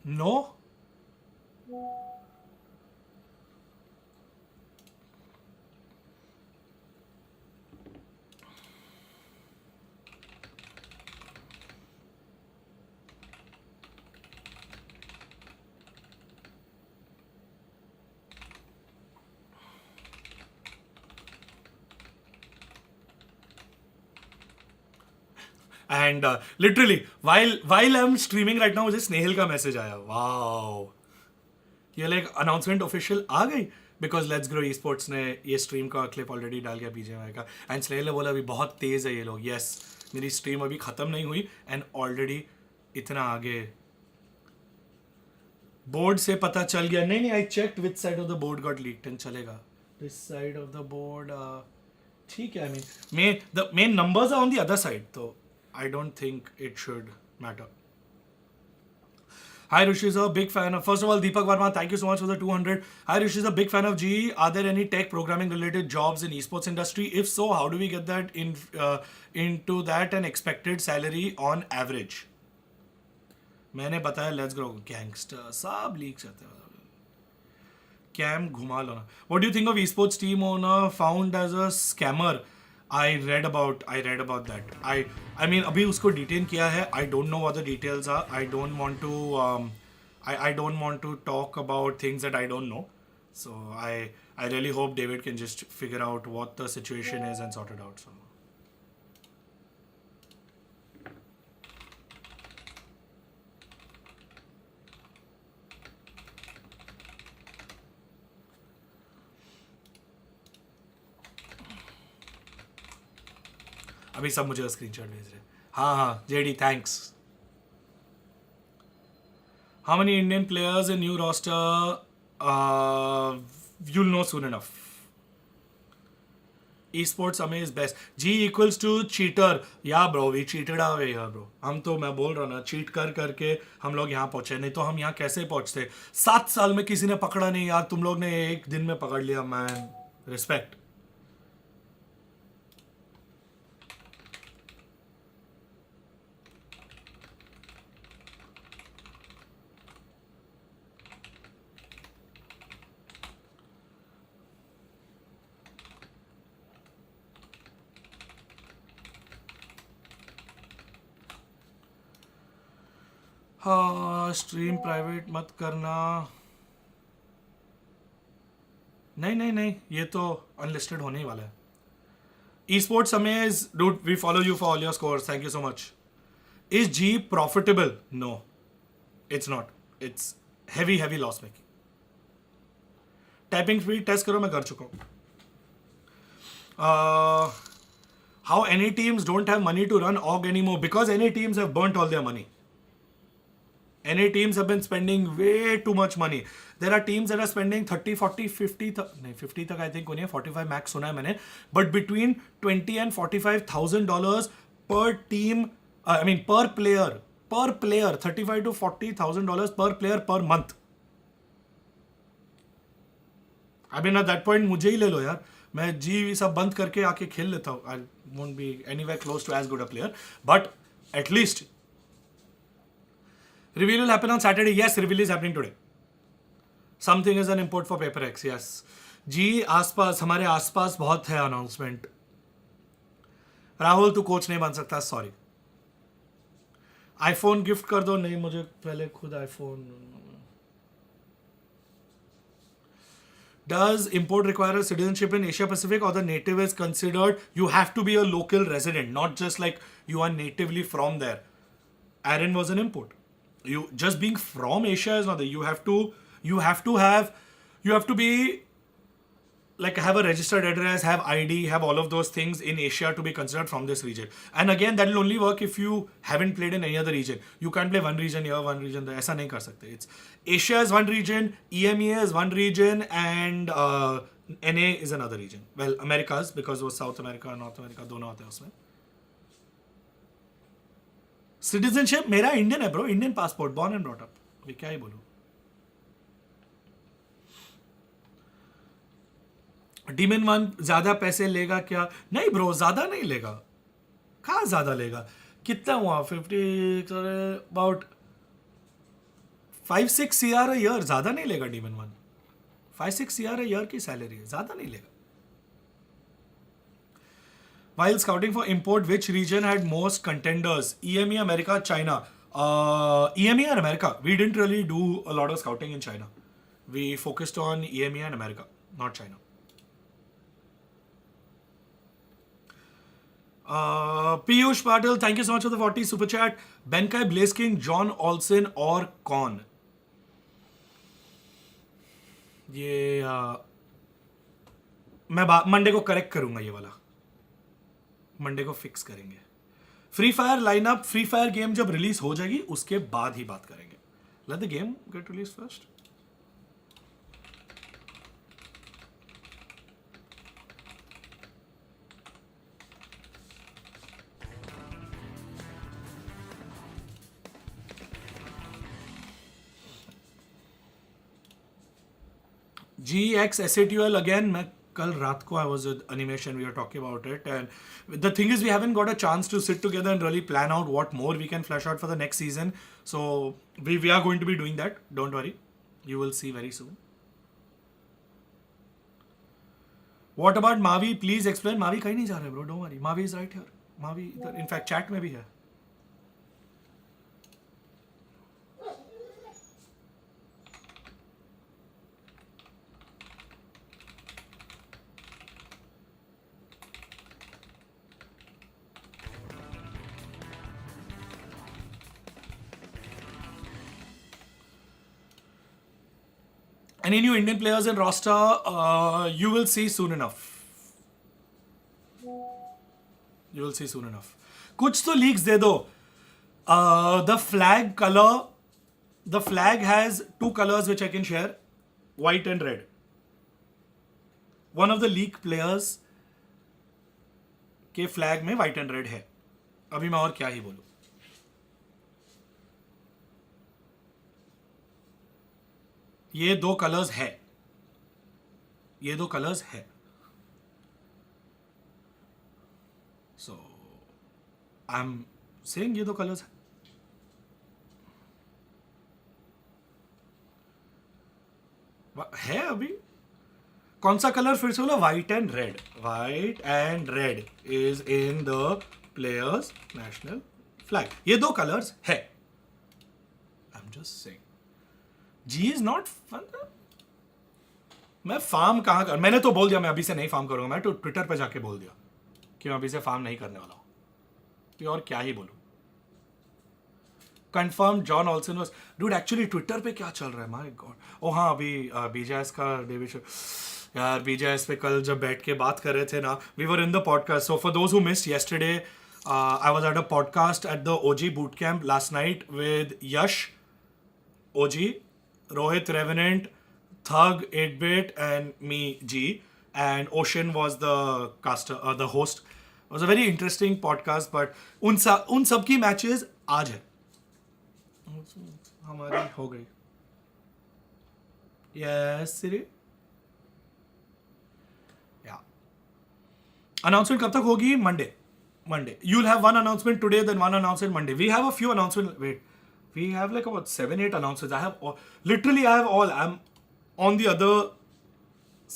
No. And literally, while I'm streaming right now, मुझे स्नेहिल का message आया. Wow. ये like announcement official आ गई because let's grow e sports ने ये stream का clip already डाल गया बीजेएमआई का. एंड स्नेहिल ने बोला अभी बहुत तेज़ है ये लोग. यस, मेरी स्ट्रीम अभी ख़त्म नहीं हुई एंड ऑलरेडी इतना आगे बोर्ड से पता चल गया. नहीं, I checked which side of the board got leaked and चलेगा. This side of the board ठीक है, I mean, the main numbers are on the other side, so I don't think it should matter. Hi Rishi is a big fan of. First of all, Deepak Verma, thank you so much for the 200. Hi Rishi is a big fan of GE. Are there any tech programming related jobs in esports industry? If so, how do we get that into that and expected salary on average? मैंने बताया let's grow gangster सब leak करते हैं. Cam घुमा लो ना. What do you think of esports team owner found as a scammer? I read about that. I mean अभी उसको detain किया है. I don't know what the details are. I don't want to I don't want to talk about things that I don't know. So I really hope David can just figure out what the situation is and sort it out. So. अभी सब मुझे screenshot भेज रहे हैं. हाँ JD thanks. How many Indian players in new roster? You'll know soon enough. Esports Ame is best. G equals to cheater. Yeah bro, we cheated our way here bro. हम तो मैं बोल रहा हूँ ना, चीट कर करके हम लोग यहाँ पहुँचे. नहीं तो हम यहाँ कैसे पहुँचते. 7 साल में किसी ने पकड़ा नहीं यार. तुम लोग ने एक दिन में पकड़ लिया. Man respect. हाँ स्ट्रीम प्राइवेट मत करना. नहीं ये तो अनलिस्टेड होने ही वाला है. Esports Amaze, dude, we follow you for all your scores. Thank you so much. Is G profitable? No, it's not. It's heavy loss making. Typing speed test करो, मैं कर चुका हूँ. How any teams don't have money to run org anymore? Because any teams have burnt all their money. Any teams have been spending way too much money. There are teams that are spending 30, 40, 50, नहीं 50 तक I think होनी है, 45 max सुना है मैंने. But between 20 and $45,000 per team, I mean per player, 35 to $40,000 per player per month. I mean at that point मुझे ही ले लो यार. मैं जी सब बंद करके आके खेल लेता हूँ. I won't be anywhere close to as good a player, but at least reveal will happen on Saturday. Yes, reveal is happening today. Something is an import for PaperX. Yes. जी आसपास हमारे आसपास बहुत है अनाउंसमेंट. राहुल तू coach नहीं बन सकता. Sorry. IPhone gift कर दो. नहीं मुझे पहले खुद iPhone. Does import require a citizenship in Asia Pacific or the native is considered? You have to be a local resident, not just like you are natively from there. Aaron was an import. You just being from Asia is not that. You have to be like have a registered address, have ID, have all of those things in Asia to be considered from this region. And again, that will only work if you haven't played in any other region. You can't play one region here, one region there. ऐसा नहीं कर सकते. It's Asia is one region, EMEA is one region, and NA is another region. Well, Americas because वो South America और North America दोनों आते हैं उसमें. सिटीजनशिप मेरा इंडियन है bro. Indian passport, born and brought up. अभी क्या ही बोलूं. डीमन 1 ज्यादा पैसे लेगा क्या? नहीं ब्रो, ज्यादा नहीं लेगा. कहाँ ज्यादा लेगा? कितना हुआ? 50 अबाउट 5-6 CR a year. ज्यादा नहीं लेगा डीमन 1. 5-6 CR a year की सैलरी है. ज्यादा नहीं लेगा. While scouting for import, which region had most contenders? EMEA, America, China. EMEA and America. We didn't really do a lot of scouting in China. We focused on EMEA and America, not China. Piyush Patil, thank you so much for the 40 super chat. Benkai, Blaze King, John Olsen और कौन? ये मैं Monday को correct करूंगा. ये वाला Monday को fix करेंगे. Free fire lineup, free fire game जब रिलीज हो जाएगी उसके बाद ही बात करेंगे. Let the game get release first. GX SATUL again. मैं कल रात को I was with animation. We were talking about it, and the thing is we haven't got a chance to sit together and really plan out what more we can flesh out for the next season. So we are going to be doing that. Don't worry, you will see very soon. What about Mavi? Please explain. Mavi कहीं नहीं जा रहे bro. Don't worry. Mavi is right here. Mavi इधर. In fact, chat में भी है. Any new Indian players in roster? You will see soon enough. You will see soon enough. कुछ तो leaks दे दो. The flag color. The flag has two colors which I can share. White and red. One of the leak players के flag में white and red है. अभी मैं और क्या ही बोलूं. ये दो कलर्स है. ये दो कलर्स है. So, I'm saying ये दो कलर्स है अभी. कौन सा कलर फिर से बोला? White and red. White and red is in the players national flag. ये दो कलर्स है. I am just saying G is not fun. मैं फार्म कहाँ कर. मैंने तो बोल दिया मैं अभी से नहीं फार्म करूंगा. मैं तो ट्विटर पे जाके बोल दिया कि मैं अभी से फार्म नहीं करने वाला हूँ. तो और क्या ही बोलूँ. Confirm John Olson was. Dude actually Twitter पे क्या चल रहा है. My God. ओ हाँ अभी बीजेएस का डेविड. यार बीजेएस पे कल जब बैठ के बात कर रहे थे ना. We were in the podcast. So for those who missed yesterday I was at a podcast at the OG boot camp last night with Yash, OG, Rohit Revenant, Thug, 8-Bit, and me, G. And Ocean was the caster, the host. It was a very interesting podcast, but उन सब की matches आज है. हमारी हो गई. Yes, Siri. Yeah. Announcement कब तक होगी? Monday. You'll have one announcement today, then one announcement Monday. We have a few announcements. Wait. We have like about 7-8 announcements. I have all. I'm on the other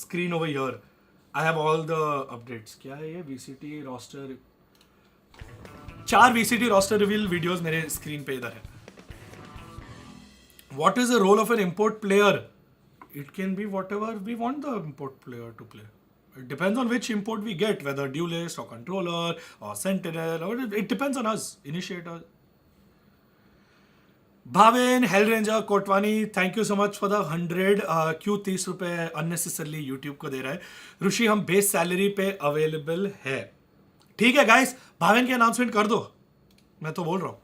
screen over here. I have all the updates. क्या है ये? VCT roster. 4 VCT roster reveal videos मेरे screen पे इधर है. What is the role of an import player? It can be whatever we want the import player to play. It depends on which import we get, whether duelist or controller or sentinel. Or it depends on us, initiator. Bhaven HellRanger Kotwani, thank you so much for the 100. क्यों 30 रुपए unnecessarily YouTube को दे रहा है. ऋषि हम base salary पे available है. ठीक है गाइस, भावेन की अनाउंसमेंट कर दो. मैं तो बोल रहा हूँ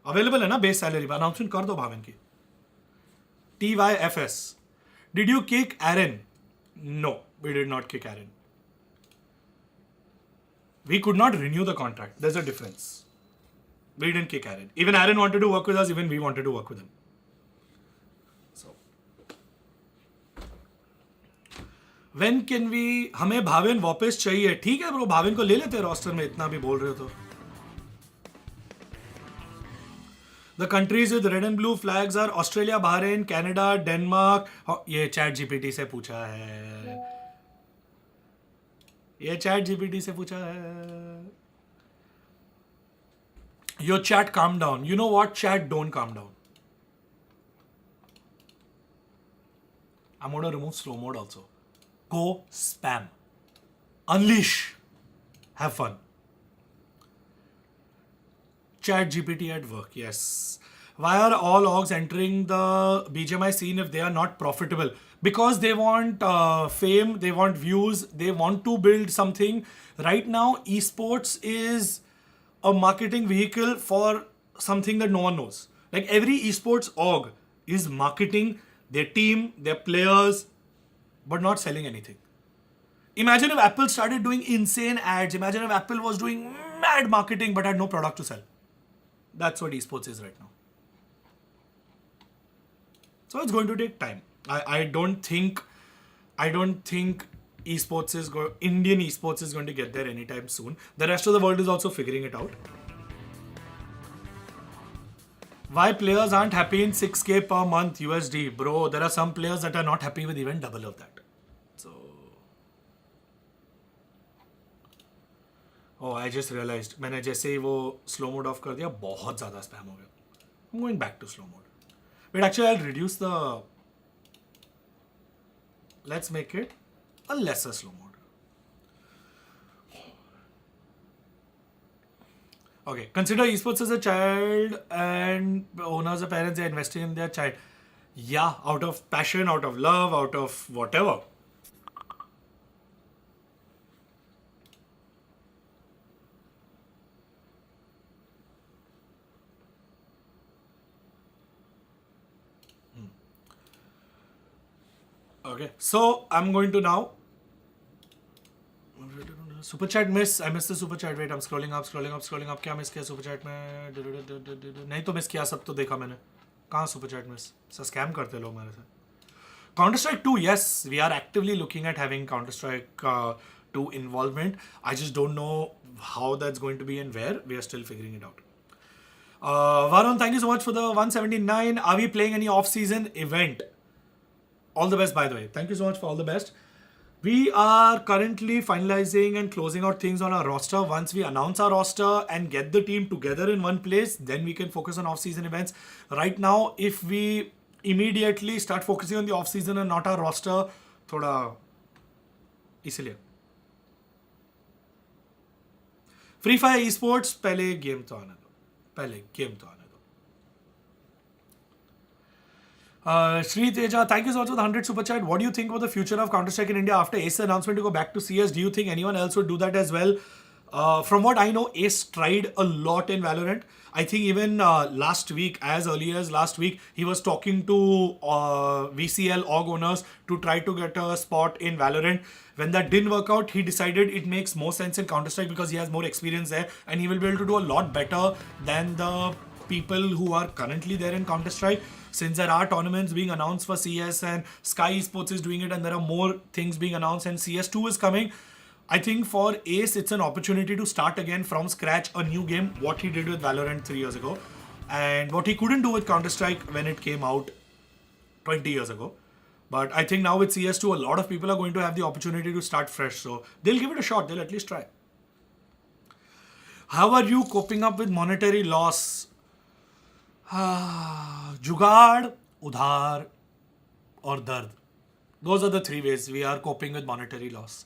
अवेलेबल है ना बेस सैलरी पे. अनाउंसमेंट कर दो भावेन की. TYFS. Did you kick Aaron? No, we did not kick Aaron. We could not renew the contract. There is a difference. We didn't kick Aaron. Even Aaron wanted to work with us. Even we wanted to work with him. So, when can we? हमें भावेन वापस चाहिए. ठीक है bro, भावेन को ले लेते हैं roster में. इतना भी बोल रहे हो तो. The countries with red and blue flags are Australia, Bahrain, Canada, Denmark. ये चैट जीपीटी से पूछा है. ये चैट जीपीटी से पूछा है. Your chat, calm down. You know what, chat, don't calm down. I'm going to remove slow mode also. Go spam. Unleash. Have fun. Chat GPT at work, yes. Why are all orgs entering the BGMI scene if they are not profitable? Because they want fame, they want views, they want to build something. Right now, esports is a marketing vehicle for something that no one knows. Like every esports org is marketing their team, their players, but not selling anything. Imagine if Apple started doing insane ads. Imagine if Apple was doing mad marketing but had no product to sell. That's what esports is right now. So it's going to take time. I don't think I don't think Indian esports is going to get there anytime soon. The rest of the world is also figuring it out. Why players aren't happy in 6K per month USD? Bro, there are some players that are not happy with even double of that. So... Oh, I just realized, मैंने जैसे ही वो slow mode off कर दिया, बहुत ज़्यादा spam हो गया. I'm going back to slow mode. But actually, I'll reduce the... Let's make it a lesser slow mode. Okay, consider esports as a child and owners or parents are investing in their child. Yeah, out of passion, out of love, out of whatever. Okay, so I'm going to now... Super chat miss. I missed the super chat. Wait, I'm scrolling up. क्या miss किया super chat में? नहीं तो miss किया, सब तो देखा मैंने. कहाँ super chat miss? सब scam करते लोग मेरे से. Counter-Strike 2, yes, we are actively looking at having Counter-Strike 2 involvement. I just don't know how that's going to be and where. We are still figuring it out. Varun, thank you so much for the 179. Are we playing any off-season event? All the best, by the way. Thank you so much for all the best. We are currently finalizing and closing out things on our roster. Once we announce our roster and get the team together in one place, then we can focus on off-season events. Right now, if we immediately start focusing on the off-season and not our roster, थोड़ा इसलिए. Free Fire Esports, पहले game तो आने दो. Sri Teja, thank you so much for the 100 super chat. What do you think about the future of Counter-Strike in India after Ace's announcement to go back to CS? Do you think anyone else would do that as well? From what I know, Ace tried a lot in Valorant. I think even last week, as early as last week, he was talking to VCL org owners to try to get a spot in Valorant. When that didn't work out, he decided it makes more sense in Counter-Strike because he has more experience there and he will be able to do a lot better than the people who are currently there in Counter-Strike. Since there are tournaments being announced for CS and Sky Esports is doing it and there are more things being announced and CS2 is coming, I think for Ace, it's an opportunity to start again from scratch a new game, what he did with Valorant 3 years ago and what he couldn't do with Counter-Strike when it came out 20 years ago. But I think now with CS2, a lot of people are going to have the opportunity to start fresh. So they'll give it a shot. They'll at least try. How are you coping up with monetary loss? जुगाड़, उधार और दर्द. Those are the three ways we are coping with monetary loss.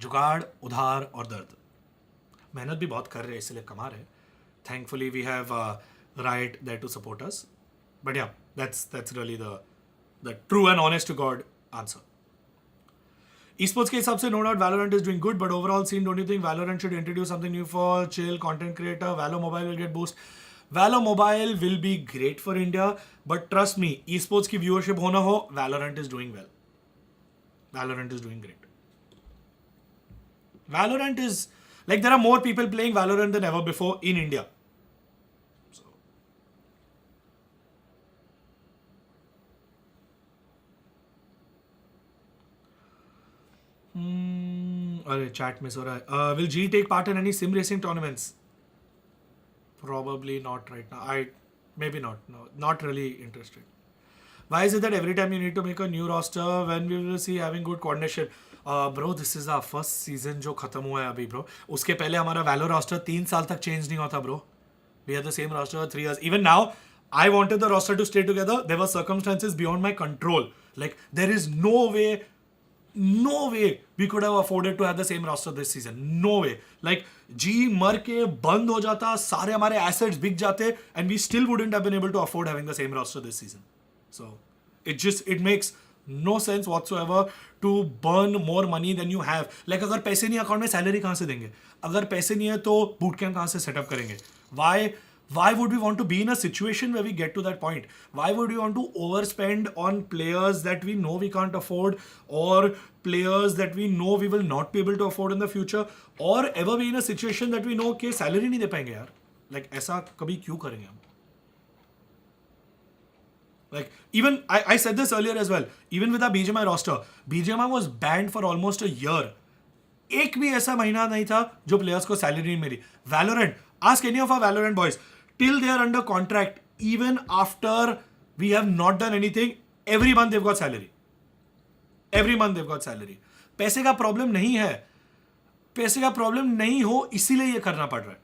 जुगाड़, उधार और दर्द. मेहनत भी बहुत कर रहे हैं इसलिए कमा रहे हैं. Thankfully we have Riot there to support us. But yeah, that's really the true and honest to God answer. Esports के हिसाब से no doubt Valorant is doing good, but overall scene, don't you think Valorant should introduce something new for chill content creator? Valo Mobile will get boost. Valo Mobile will be great for India, but trust me, esports की viewership होना हो, Valorant is doing well. Valorant is doing great. Valorant is, like, there are more people playing Valorant than ever before in India. So. अरे chat miss हो रहा है. Will G take part in any sim racing tournaments? Probably not right now. Maybe not. No, not really interested. Why is it that every time you need to make a new roster when we will see having good coordination? Bro, this is our first season जो खत्म हुआ है अभी bro. उसके पहले हमारा Valo roster 3 साल तक change नहीं होता bro. We had the same roster for 3 years. Even now, I wanted the roster to stay together. There were circumstances beyond my control. Like, there is no way we could have afforded to have the same roster this season. No way. Like, G मर के बंद हो जाता, सारे हमारे assets बिक जाते, and we still wouldn't have been able to afford having the same roster this season. So, it makes no sense whatsoever to burn more money than you have. Like, अगर पैसे नहीं account में salary कहाँ से देंगे? अगर पैसे नहीं है तो bootcamp कहाँ से set up करेंगे? Why would we want to be in a situation where we get to that point? Why would we want to overspend on players that we know we can't afford, or players that we know we will not be able to afford in the future, or ever be in a situation that we know कि salary नहीं दे पाएंगे यार? Like, ऐसा कभी क्यों करेंगे हम? Like, even, I said this earlier as well, even with our BGMI roster, BGMI was banned for almost a year. एक भी ऐसा महीना नहीं था जो players को salary नहीं मिली. Valorant, ask any of our Valorant boys, till they are under contract, even after we have not done anything, every month they've got salary. Every month they've got salary. पैसे का problem नहीं है, पैसे का problem नहीं हो इसीलिए ये करना पड़ रहा है.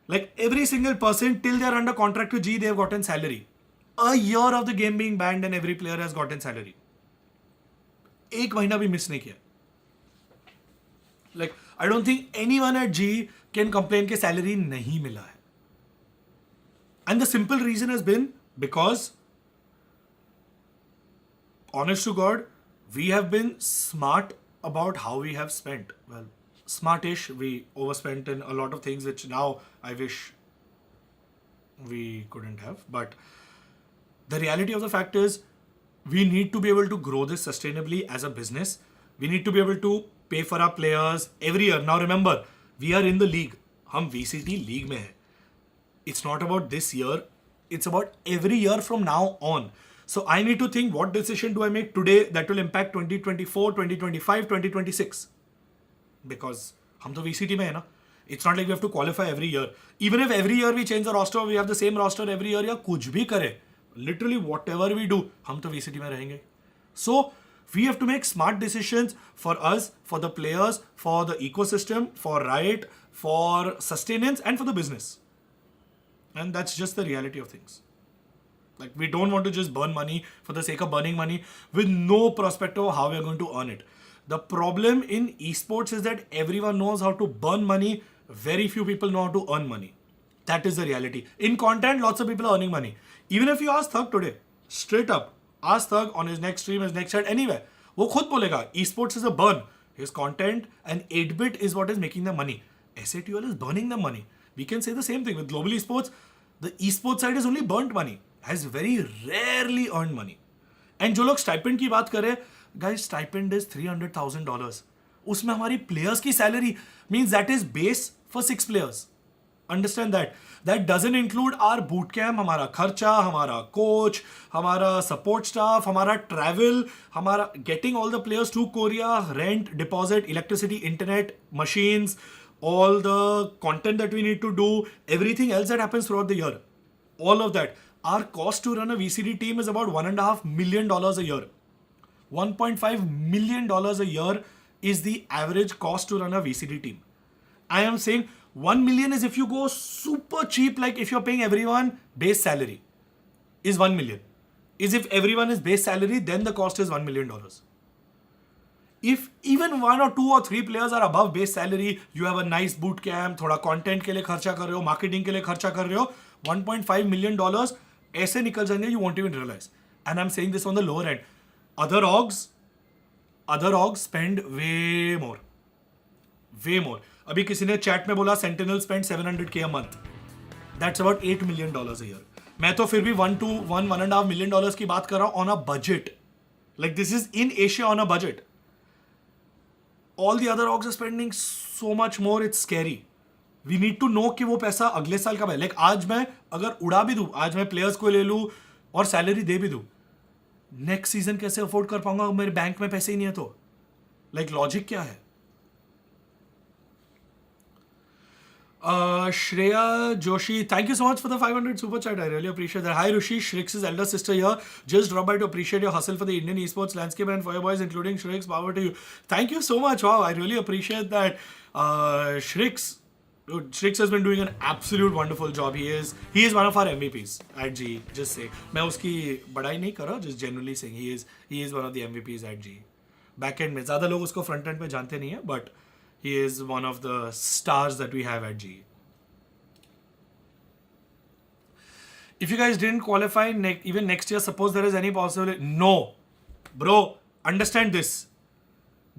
Like, every single person till they are under contract to G, they have gotten salary. A year of the game being banned and every player has gotten salary. एक महीना भी मिस नहीं किया. Like, I don't think anyone at G can complain कि salary नहीं मिला है. And the simple reason has been because, honest to God, we have been smart about how we have spent. Well, smartish, we overspent in a lot of things which now I wish we couldn't have. But the reality of the fact is, we need to be able to grow this sustainably as a business. We need to be able to pay for our players every year. Now remember, we are in the league. हम VCT league में हैं. It's not about this year. It's about every year from now on. So I need to think, what decision do I make today that will impact 2024, 2025, 2026? Because हम तो VCT में है ना. It's not like we have to qualify every year. Even if every year we change the roster, we have the same roster every year, या कुछ भी करे, literally whatever we do, हम तो VCT में रहेंगे. So we have to make smart decisions for us, for the players, for the ecosystem, for Riot, for sustenance, and for the business. And that's just the reality of things. Like, we don't want to just burn money for the sake of burning money with no prospect of how we are going to earn it. The problem in esports is that everyone knows how to burn money. Very few people know how to earn money. That is the reality. In content, lots of people are earning money. Even if you ask Thug today, straight up, ask Thug on his next stream, his next chat, anywhere, वो खुद बोलेगा, esports is a burn. His content and 8-bit is what is making the money. SATL is burning the money. We can say the same thing with Global Esports. The esports side has only burnt money, has very rarely earned money. And जो लोग stipend की बात करें, guys, stipend is $300,000. उसमें हमारी players की salary means that is base for 6 players. Understand that. That doesn't include our boot camp, हमारा खर्चा, हमारा coach, हमारा support staff, हमारा travel, हमारा getting all the players to Korea, rent, deposit, electricity, internet, machines, all the content that we need to do, everything else that happens throughout the year. All of that. Our cost to run a VCD team is about $1.5 million a year. $1.5 million a year is the average cost to run a VCD team. I am saying 1 million is if you go super cheap, like if you're paying everyone base salary, is 1 million. Is if everyone is base salary, then the cost is $1 million. If even 1 or 2 or 3 players are above base salary, you have a nice boot camp, थोड़ा content के लिए खर्चा कर रहे हो, marketing के लिए खर्चा कर रहे हो, $1.5 million ऐसे निकल जाएंगे, you won't even realize. And I'm saying this on the lower end. Other orgs spend way more. Way more. अभी किसी ने chat में बोला Sentinel spend $700K a month. That's about $8 million a year. मैं तो फिर भी $1.5 million की बात कर रहा हूँ on a budget. Like, this is in Asia on a budget. All the other orgs are spending so much more, it's scary. We need to know कि वो पैसा अगले साल कब है. Like, आज मैं अगर उड़ा भी दूँ, आज मैं players को ले लूँ और salary दे भी दूँ, next season कैसे afford कर पाऊंगा मेरे बैंक में पैसे ही नहीं है तो? Like, logic क्या है? Shreya Joshi, thank you so much for the 500 super chat. I really appreciate that. Hi Rushi, Shrix' elder sister here. Just drop by to appreciate your hustle for the Indian esports landscape and for your boys, including Shrix. Power to you. Thank you so much. Wow, I really appreciate that. Shrix has been doing an absolute wonderful job. He is one of our MVPs at G. Just say, मैं उसकी बड़ाई नहीं कर रहा, just genuinely saying he is one of the MVPs at G. Backend में ज़्यादा लोग उसको front end में जानते नहीं हैं, but he is one of the stars that we have at G. If you guys didn't qualify even next year, suppose there is any possibility. No. Bro, understand this.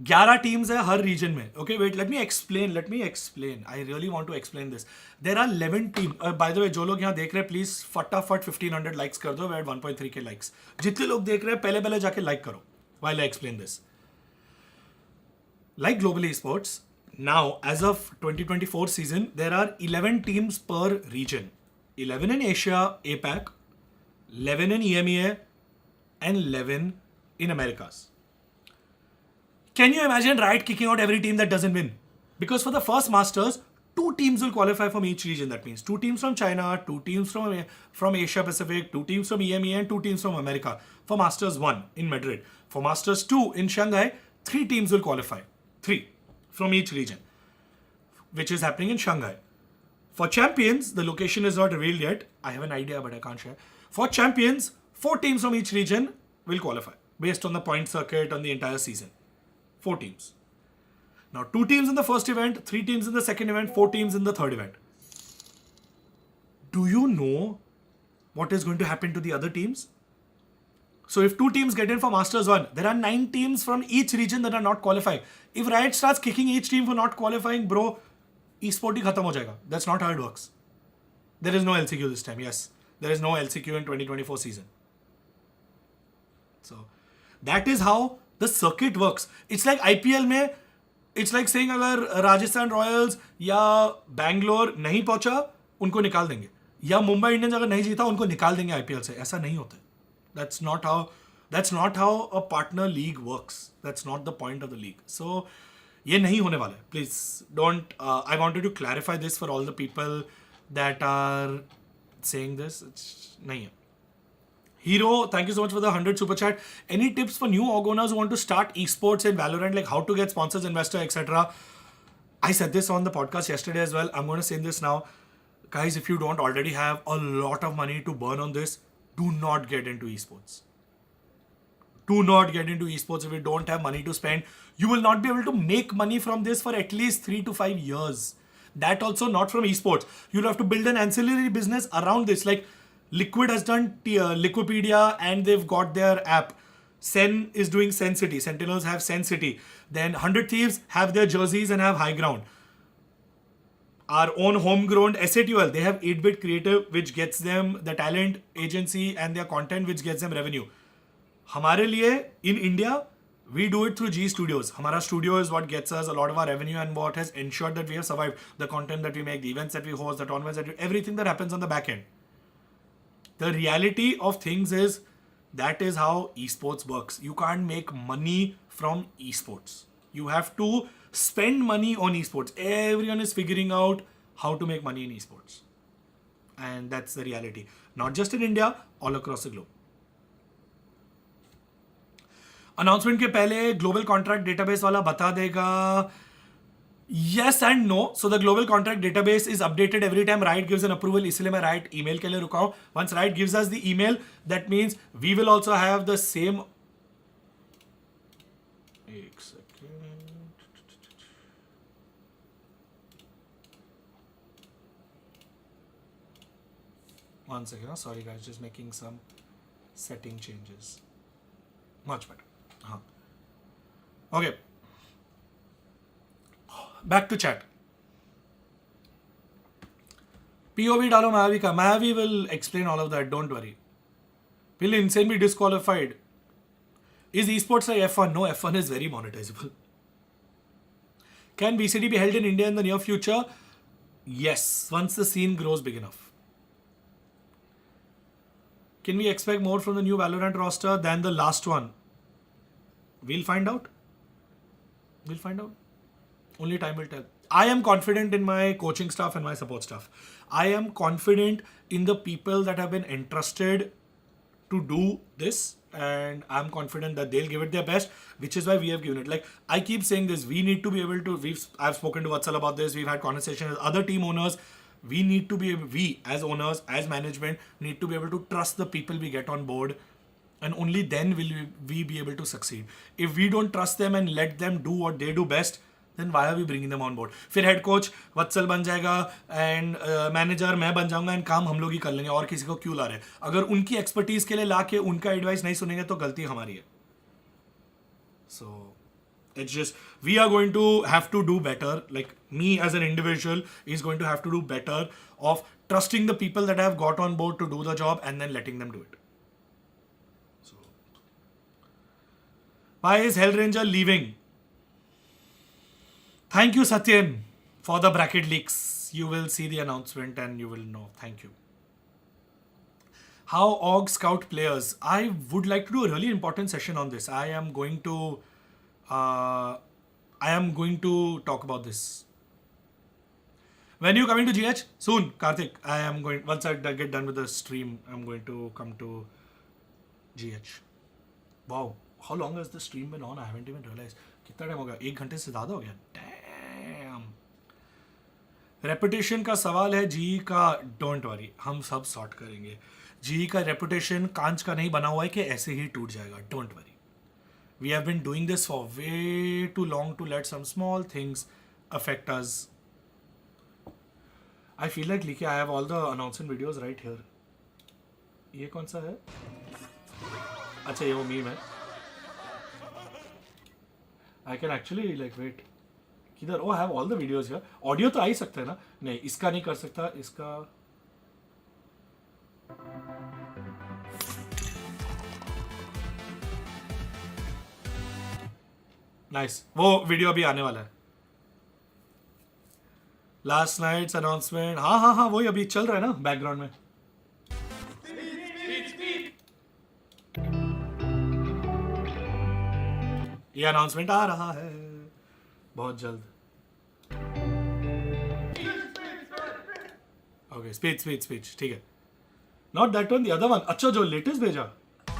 11 teams है हर region में. Okay, wait, let me explain. I really want to explain this. There are 11 teams. By the way, जो लोग यहाँ देख रहे हैं, please फटाफट 1500 likes कर दो. We're at 1.3k likes. जितने लोग देख रहे हैं, पहले जाके like करो while I explain this. Like Global Esports, now, as of 2024 season, there are 11 teams per region. 11 in Asia, APAC, 11 in EMEA, and 11 in Americas. Can you imagine Riot kicking out every team that doesn't win? Because for the first Masters, 2 teams will qualify from each region. That means 2 teams from China, 2 teams from Asia Pacific, 2 teams from EMEA, and 2 teams from America. For Masters 1 in Madrid. For Masters 2 in Shanghai, 3 teams will qualify. 3 from each region, which is happening in Shanghai. For Champions, the location is not revealed yet. I have an idea, but I can't share. For Champions, 4 teams from each region will qualify based on the point circuit on the entire season. 4 teams. Now, 2 teams in the first event, 3 teams in the second event, 4 teams in the third event. Do you know what is going to happen to the other teams? So if 2 teams get in for Masters 1, there are 9 teams from each region that are not qualifying. If Riot starts kicking each team for not qualifying, bro, esport hi khatam ho jayega. That's not how it works. There is no LCQ this time, yes. There is no LCQ in 2024 season. So that is how the circuit works. It's like IPL mein, it's like saying अगर Rajasthan Royals या बैंगलोर नहीं पहुंचा उनको निकाल देंगे, या Mumbai Indians अगर नहीं जीता उनको निकाल देंगे आईपीएल से. ऐसा नहीं होता. That's not how a partner league works. That's not the point of the league. So ये नहीं होने वाला है. Please don't. I wanted to clarify this for all the people that are saying this. It's नहीं है. Hero, thank you so much for the 100 super chat. Any tips for new org owners who want to start esports in Valorant, like how to get sponsors, investor, etc.? I said this on the podcast yesterday as well. I'm going to say this now. Guys, if you don't already have a lot of money to burn on this, do not get into esports. Do not get into esports if you don't have money to spend. You will not be able to make money from this for at least 3 to 5 years. That also not from esports. You'll have to build an ancillary business around this. Like Liquid has done Liquipedia and they've got their app. Sen is doing Sen City. Sentinels have Sen City. Then 100 Thieves have their jerseys and have High Ground. Our own homegrown SATUL, they have 8-bit creative which gets them the talent agency and their content which gets them revenue. हमारे लिए in India, we do it through G Studios. Hamara studio is what gets us a lot of our revenue and what has ensured that we have survived. The content that we make, the events that we host, the tournaments that we, everything that happens on the back end. The reality of things is that is how esports works. You can't make money from esports. You have to spend money on esports. Everyone is figuring out how to make money in esports. And that's the reality. Not just in India, all across the globe. Announcement के पहले global contract database वाला बता देगा. Yes and no. So the global contract database is updated every time Riot gives an approval. इसलिए मैं Riot email के लिए रुका हूँ. Once Riot gives us the email, that means we will also have the same. एक second. One second. Sorry guys, just making some setting changes. Much better. Okay. Back to chat. POV डालो Mahavi का. Mahavi will explain all of that. Don't worry. Will Insane be disqualified? Is esports like F1? No, F1 is very monetizable. Can BCD be held in India in the near future? Yes, once the scene grows big enough. Can we expect more from the new Valorant roster than the last one? We'll find out. We'll find out. Only time will tell. I am confident in my coaching staff and my support staff. I am confident in the people that have been entrusted to do this, and I'm confident that they'll give it their best, which is why we have given it. Like I keep saying this, we need to be able to, I've spoken to Vatsal about this, we've had conversations with other team owners. We as owners, as management, need to be able to trust the people we get on board. And only then will we be able to succeed. If we don't trust them and let them do what they do best, then why are we bringing them on board? फिर head coach वत्सल बन जाएगा and manager मैं बन जाऊंगा and काम हम लोग ही कर लेंगे और किसी को क्यों ला रहे हैं? अगर उनकी expertise के लिए ला के उनका advice नहीं सुनेंगे तो गलती हमारी है. So it's just we are going to have to do better. Like me as an individual is going to have to do better of trusting the people that I have got on board to do the job and then letting them do it. Why is Hellranger leaving? Thank you, Satyam, for the bracket leaks. You will see the announcement and you will know. Thank you. how org scout players. I would like to do a really important session on this. I am going to talk about this. When are you coming to GH? Soon, Karthik. I am going, once I get done with the stream, I'm going to come to GH. Wow, how long has the stream been on? I haven't even realized. कितना time हो गया? 1 घंटे से ज़्यादा हो गया. Damn. Reputation का सवाल है. जी का डोंट वरी, हम सब सॉर्ट करेंगे. जी का रेपुटेशन कांच का नहीं बना हुआ है कि ऐसे ही टूट जाएगा. Don't worry. We have been doing this for way too long to let some small things affect us. I feel like Leaky, I have all the announcement videos right here. ये कौन सा है? अच्छा, ये वो मीम है. I can actually like wait. किधर? Oh, I have all the videos here. Audio तो आ ही सकता है ना? नहीं, इसका नहीं कर सकता. इसका नाइस. वो वीडियो अभी आने वाला है. Last night's announcement. हाँ हाँ हाँ, वही अभी चल रहा है ना बैकग्राउंड में. ये अनाउंसमेंट आ रहा है बहुत जल्द. ओके, स्पीच ठीक है. Not that one, the other one. अच्छा, जो लेटेस्ट भेजा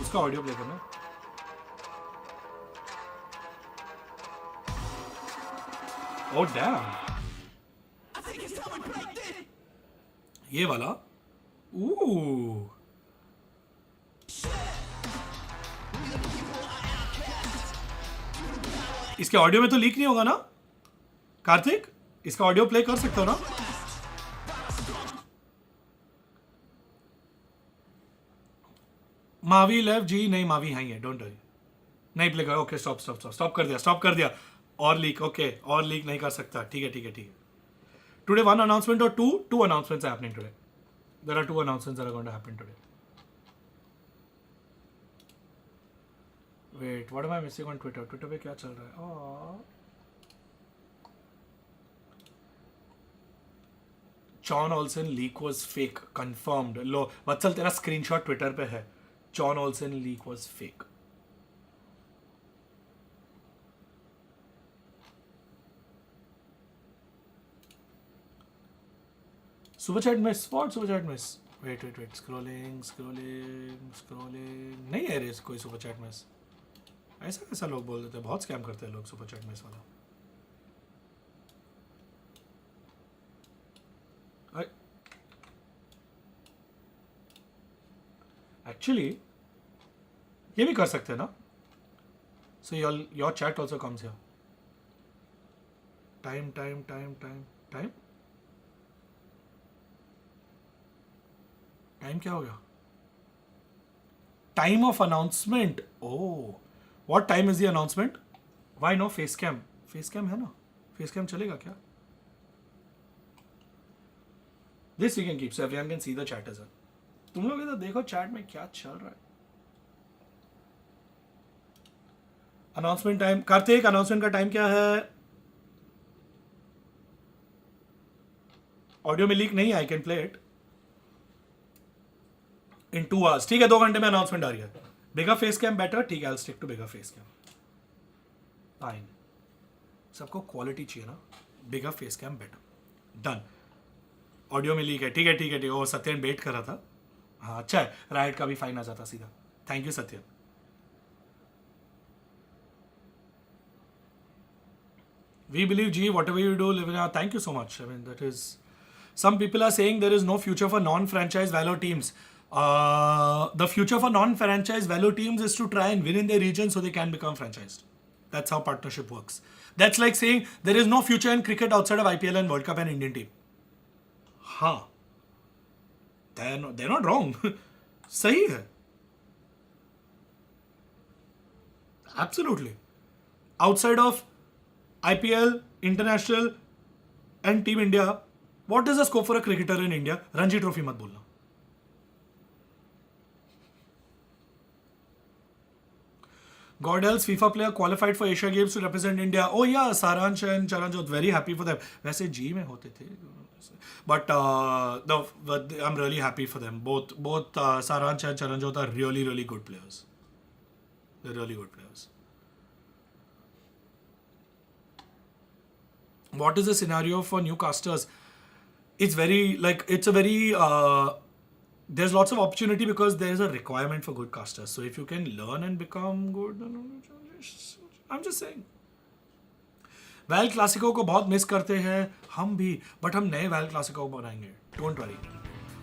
उसका ऑडियो प्ले करना. ओह डैम, ये वाला. इसके ऑडियो में तो लीक नहीं होगा ना कार्तिक? इसका ऑडियो प्ले कर सकते हो ना? मावी लेफ्ट जी. नहीं, मावी हाई है. Don't worry. नहीं प्ले कर. ओके, स्टॉप कर दिया. और लीक. ओके, और लीक नहीं कर सकता. ठीक है. Today one announcement or two announcements are happening today. There are 2 announcements that are going to happen today. Wait, what am I missing on Twitter? Twitter पे क्या चल रहा है? John Olsen leak was fake. Confirmed. लो वत्सल, तेरा screenshot Twitter पे है. John Olsen leak was fake. Super chat miss. What super chat miss? Wait. Scrolling. नहीं है रे कोई super chat miss. ऐसा कैसा लोग बोल देते हैं? बहुत स्कैम करते हैं लोग super chat miss वाला. Actually, ये भी कर सकते हैं ना? So your chat also comes here. Time. Time क्या हो गया? Time of announcement. Oh, what time is the announcement? Why no face cam? Face cam है ना? फेस कैम चलेगा क्या? This you can keep so everyone can see the chat as well. तुम लोग इधर देखो चैट में क्या चल रहा है. Announcement time. कार्तिक, अनाउंसमेंट का टाइम क्या है? ऑडियो में लीक नहीं है. I can play it in 2 hours. ठीक है, 2 घंटे में अनाउंसमेंट आ रही है. Bigger face cam better. ठीक है, I'll stick to bigger face cam. Fine. सबको क्वालिटी चाहिए ना. Bigger face cam better. Done. Audio में लीक है. ठीक है. वो सत्यन वेट कर रहा था. हाँ, अच्छा है. राइट का भी फाइन आ जाता सीधा. Thank you Satyan. We believe G, whatever you do, live in. Thank you so much. I mean, that is. Some people are saying there is no future for non-franchise Valor teams. The future for non-franchise Valor teams is to try and win in their region so they can become franchised. That's how partnership works. That's like saying there is no future in cricket outside of IPL and World Cup and Indian team. Huh. They're not wrong. सही है. Absolutely. Outside of IPL, International and Team India, what is the scope for a cricketer in India? Ranji Trophy मत बोलना. Gordell's FIFA player qualified for Asia Games to represent India. Oh yeah, Saransh and Charanjot, very happy for them. वैसे जी में होते थे. But I'm really happy for them. Both Saransh and Charanjot are really, really good players. They're really good players. What is the scenario for newcasters? It's very there's lots of opportunity because there is a requirement for good casters. So if you can learn and become good, I'm just saying. Well Clasico को बहुत miss करते हैं हम भी, but हम नए well Clasico बनाएंगे, don't worry.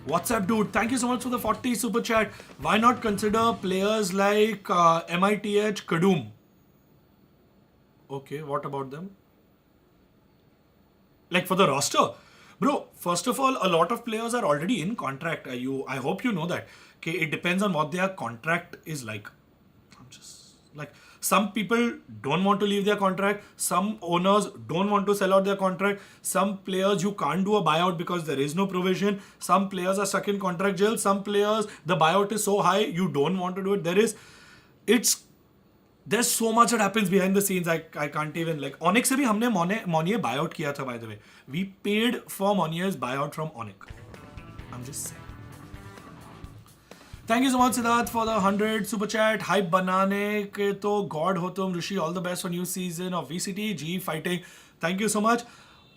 WhatsApp dude, thank you so much for the 40 super chat. Why not consider players like MITH Kadum? Okay, what about them? Like for the roster? Bro, first of all, a lot of players are already in contract. I hope you know that. Okay, it depends on what their contract is like. I'm just like, some people don't want to leave their contract. Some owners don't want to sell out their contract. Some players you can't do a buyout because there is no provision. Some players are stuck in contract jail. Some players, the buyout is so high, you don't want to do it. There's so much that happens behind the scenes. I can't even, like, Onyx se bhi humne Monnier buyout kiya tha, by the way. We paid for Monnier's buyout from Onyx. I'm just saying. Thank you so much, Siddharth, for the 100 super chat. Hype banane ke to God ho tum, Rishi. All the best for new season of VCT, G fighting. Thank you so much.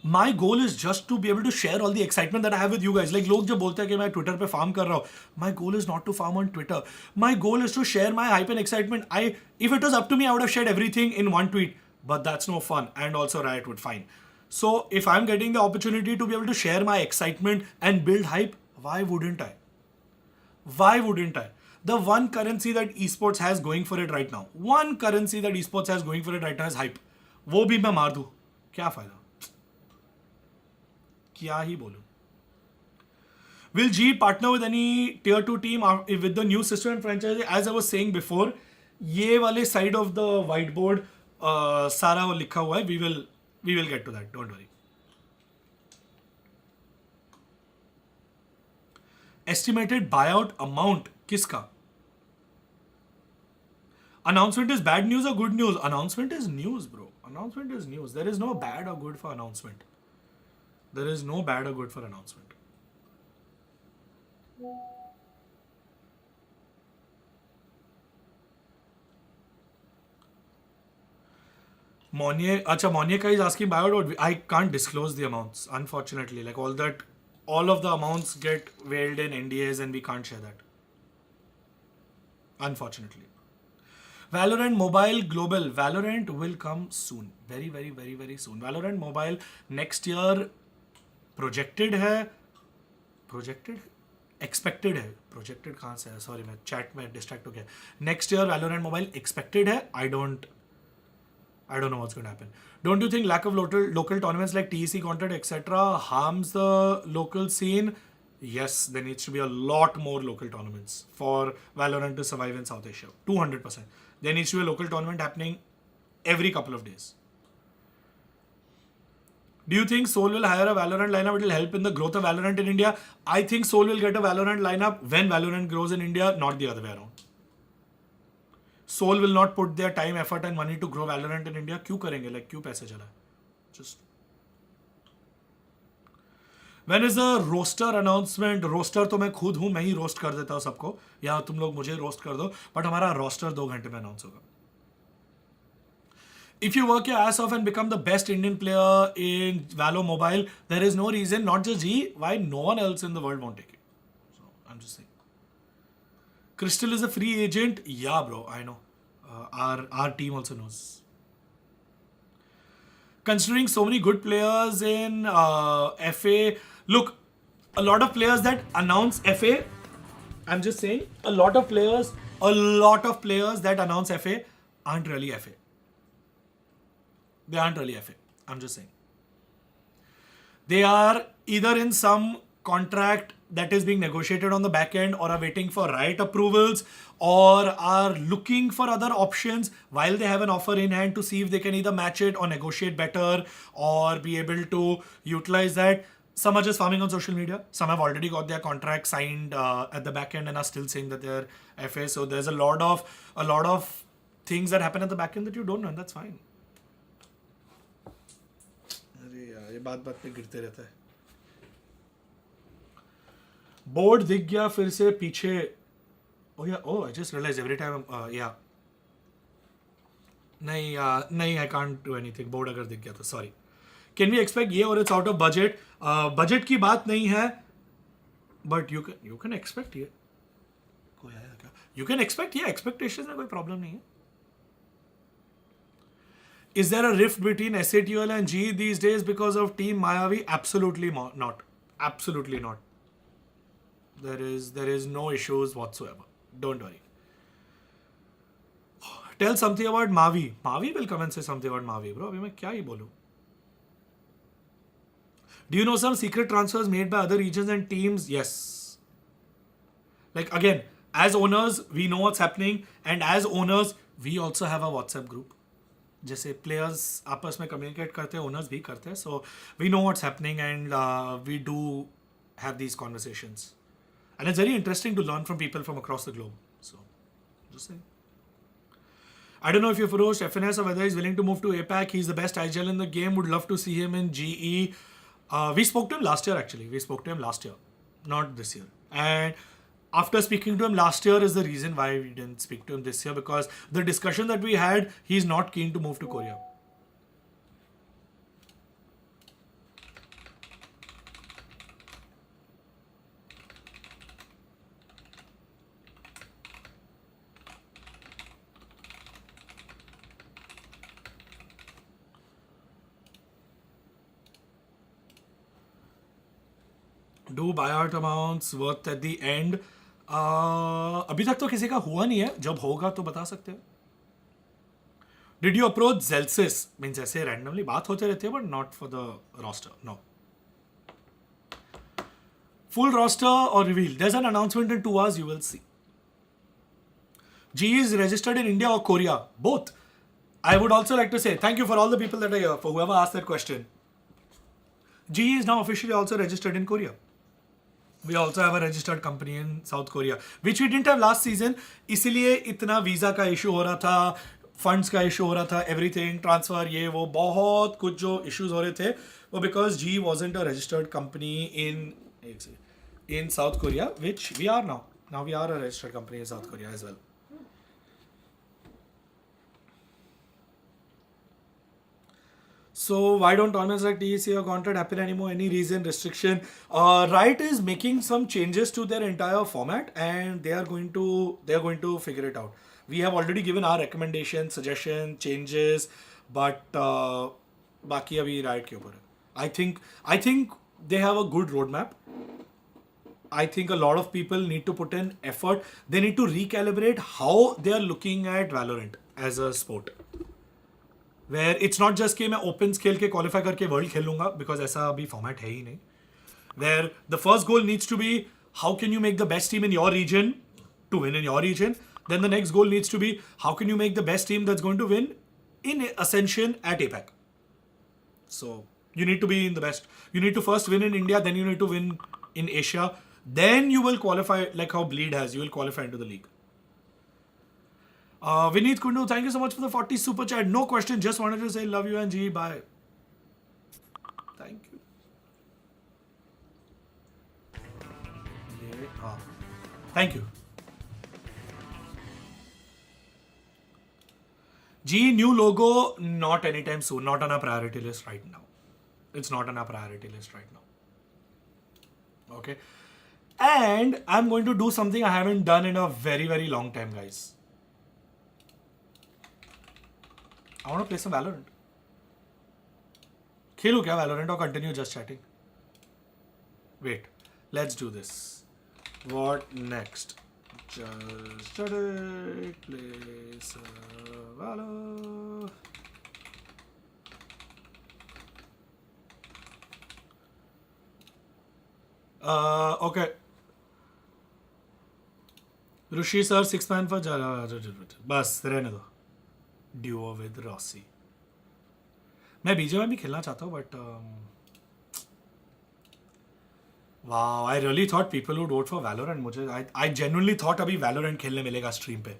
My goal is just to be able to share all the excitement that I have with you guys. Like, लोग जब बोलते हैं कि मैं Twitter पे farm कर रहा हूँ, my goal is not to farm on Twitter. My goal is to share my hype and excitement. If it was up to me, I would have shared everything in one tweet. But that's no fun. And also Riot would fine. So if I'm getting the opportunity to be able to share my excitement and build hype, why wouldn't I? Why wouldn't I? The one currency that esports has going for it right now. One currency that esports has going for it right now is hype. वो भी मैं मार दूँ, क्या फायदा? क्या ही बोलूं? Will G partner with any tier 2 team with the new system and franchise? As I was saying before, ये वाले side of the whiteboard सारा वो लिखा हुआ है. We will get to that. Don't worry. Estimated buyout amount किसका? Announcement is bad news or good news? Announcement is news, bro. Announcement is news. There is no bad or good for announcement. There is no bad or good for announcement. Monnier is asking buyout. I can't disclose the amounts, unfortunately. Like all of the amounts get veiled in NDAs and we can't share that. Unfortunately. Valorant Mobile Global. Valorant will come soon. Very, very, very, very soon. Valorant Mobile next year projected है. Expected है. Projected कहाँ से है? Sorry, मैं chat में distract हो गया. Next year Valorant Mobile expected है. I don't know what's going to happen. Don't you think lack of local tournaments like TEC content, etc. harms the local scene? Yes, there needs to be a lot more local tournaments for Valorant to survive in South Asia. 200%. There needs to be a local tournament happening every couple of days. Do you think Seoul will hire a Valorant lineup? It will help in the growth of Valorant in India. I think Seoul will get a Valorant lineup when Valorant grows in India, not the other way around. Seoul will not put their time, effort and money to grow Valorant in India. क्यों करेंगे? Like क्यों पैसे चला? Just. When is the roster announcement? Roster तो मैं खुद हूँ, मैं ही roast कर देता हूँ सबको. या तुम लोग मुझे roast कर दो. But हमारा roster 2 घंटे में announce होगा. If you work your ass off and become the best Indian player in Valo Mobile, there is no reason, not just G, why no one else in the world won't take it. So I'm just saying. Crystal is a free agent. Yeah, bro, I know. Our team also knows. Considering so many good players in FA, look, a lot of players that announce FA, I'm just saying, a lot of players that announce FA aren't really FA. They aren't really FA. I'm just saying. They are either in some contract that is being negotiated on the back end or are waiting for Riot approvals or are looking for other options while they have an offer in hand to see if they can either match it or negotiate better or be able to utilize that. Some are just farming on social media. Some have already got their contract signed at the back end and are still saying that they're FA. So there's a lot of things that happen at the back end that you don't know, and that's fine. अरे यार ये बात पे गिरते रहता है. Board दिख गया फिर से पीछे. Oh yeah, oh, I just realized every time, yeah. नहीं, I can't do anything. Board अगर दिख गया तो sorry. Can we expect ये, or it's out of budget? Budget की बात नहीं है, but you can expect ये. कोई आया क्या? You can expect ये, expectations में कोई problem नहीं है. Is there a rift between SATL and G these days because of Team Mayavi? Absolutely not. Absolutely not. There is no issues whatsoever. Don't worry. Tell something about Mavi. Mavi will come and say something about Mavi, bro. अभी मैं क्या ही बोलूं? Do you know some secret transfers made by other regions and teams? Yes. Like again, as owners, we know what's happening, and as owners, we also have a WhatsApp group. जैसे players आपस में communicate करते हैं, owners भी करते हैं, so we know what's happening and we do have these conversations and it's very interesting to learn from people from across the globe. So just say I don't know if you've approached FNS or whether he's willing to move to APAC. He's the best IGL in the game. Would love to see him in GE. We spoke to him last year, actually. We spoke to him last year, not this year. And after speaking to him last year is the reason why we didn't speak to him this year, because the discussion that we had, he's not keen to move to Korea. Do buyout amounts worth at the end? अभी तक तो किसी का हुआ नहीं है, जब होगा तो बता सकते हैं. Did you approach Zelsis? Means ऐसे randomly बात होते रहते हैं, but not for the roster. No. Full roster or reveal? There's an announcement in 2 hours. You will see. G is registered in India or Korea? Both. I would also like to say thank you for all the people that are here, for whoever asked that question. G is now officially also registered in Korea. We also have a registered company in South Korea, which we didn't have last season. इसीलिए इतना visa का issue हो रहा था, funds का issue हो रहा था, एवरीथिंग ट्रांसफ़र, ये वो बहुत कुछ जो इश्यूज हो रहे थे, वो because G wasn't a registered company in South Korea, which we are now. Now we are a registered company in South Korea as well. So why don't tournaments like TEC or Gauntlet happen anymore? Any reason, restriction? Riot is making some changes to their entire format, and they are going to figure it out. We have already given our recommendations, suggestions, changes, but बाकी अभी Riot के ऊपर है. I think they have a good roadmap. I think a lot of people need to put in effort. They need to recalibrate how they are looking at Valorant as a sport. Where it's not just कि मैं opens खेल के qualify करके world खेल लूँगा, because ऐसा अभी format है ही नहीं. Where the first goal needs to be how can you make the best team in your region to win in your region. Then the next goal needs to be how can you make the best team that's going to win in Ascension at APAC. So you need to be in the best. You need to first win in India, then you need to win in Asia. Then you will qualify, like how Bleed has, you will qualify into the league. Vineet Kundu, thank you so much for the 40 super chat. No question, just wanted to say love you and G, bye. Thank you. Thank you. G, new logo, not anytime soon, not on our priority list right now. It's not on our priority list right now. Okay. And I'm going to do something I haven't done in a very, very long time, guys. I want to play some Valorant. खेलूं क्या Valorant or continue just chatting? Wait, let's do this. What next? Just chatting, play some Valor. Okay. Rushi sir, 6 man for बस रहने दो. Duo with Rossi. मैं बीजे में भी खेलना चाहता हूँ, but wow, I really thought people would vote for Valorant. मुझे I genuinely thought अभी Valorant खेलने मिलेगा स्ट्रीम पे.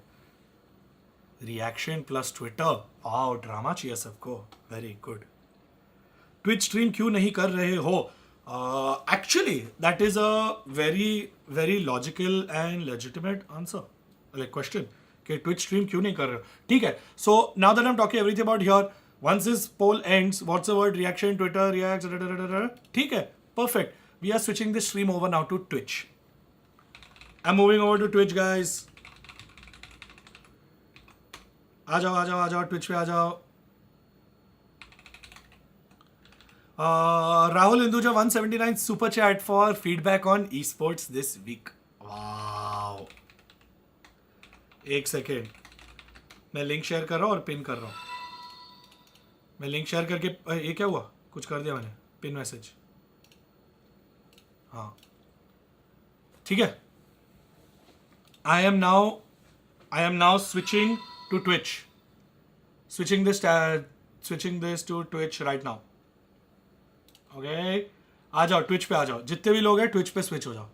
Reaction plus Twitter. Wow, drama चाहिए सबको. Very good. Twitch stream क्यों नहीं कर रहे हो? Actually, that is a very logical and legitimate answer, like question. कि Twitch stream क्यों नहीं कर रहे हो? ठीक है. So now that I'm talking everything about here, once this poll ends, what's the word? Reaction, Twitter, reacts, ठीक है. Perfect. We are switching this stream over now to Twitch. I'm moving over to Twitch, guys. आ जाओ Twitch पे आ जाओ. Rahul Hinduja 179 super chat for feedback on esports this week. Wow. एक second, मैं link share कर रहा हूँ और pin कर रहा हूँ. मैं लिंक शेयर करके ये क्या हुआ? कुछ कर दिया मैंने. Pin message. हाँ ठीक है. I am now switching to Twitch. Switching this to Twitch right now. Okay आ जाओ, ट्विच पे आ जाओ. जितने भी लोग हैं ट्विच पे स्विच हो जाओ.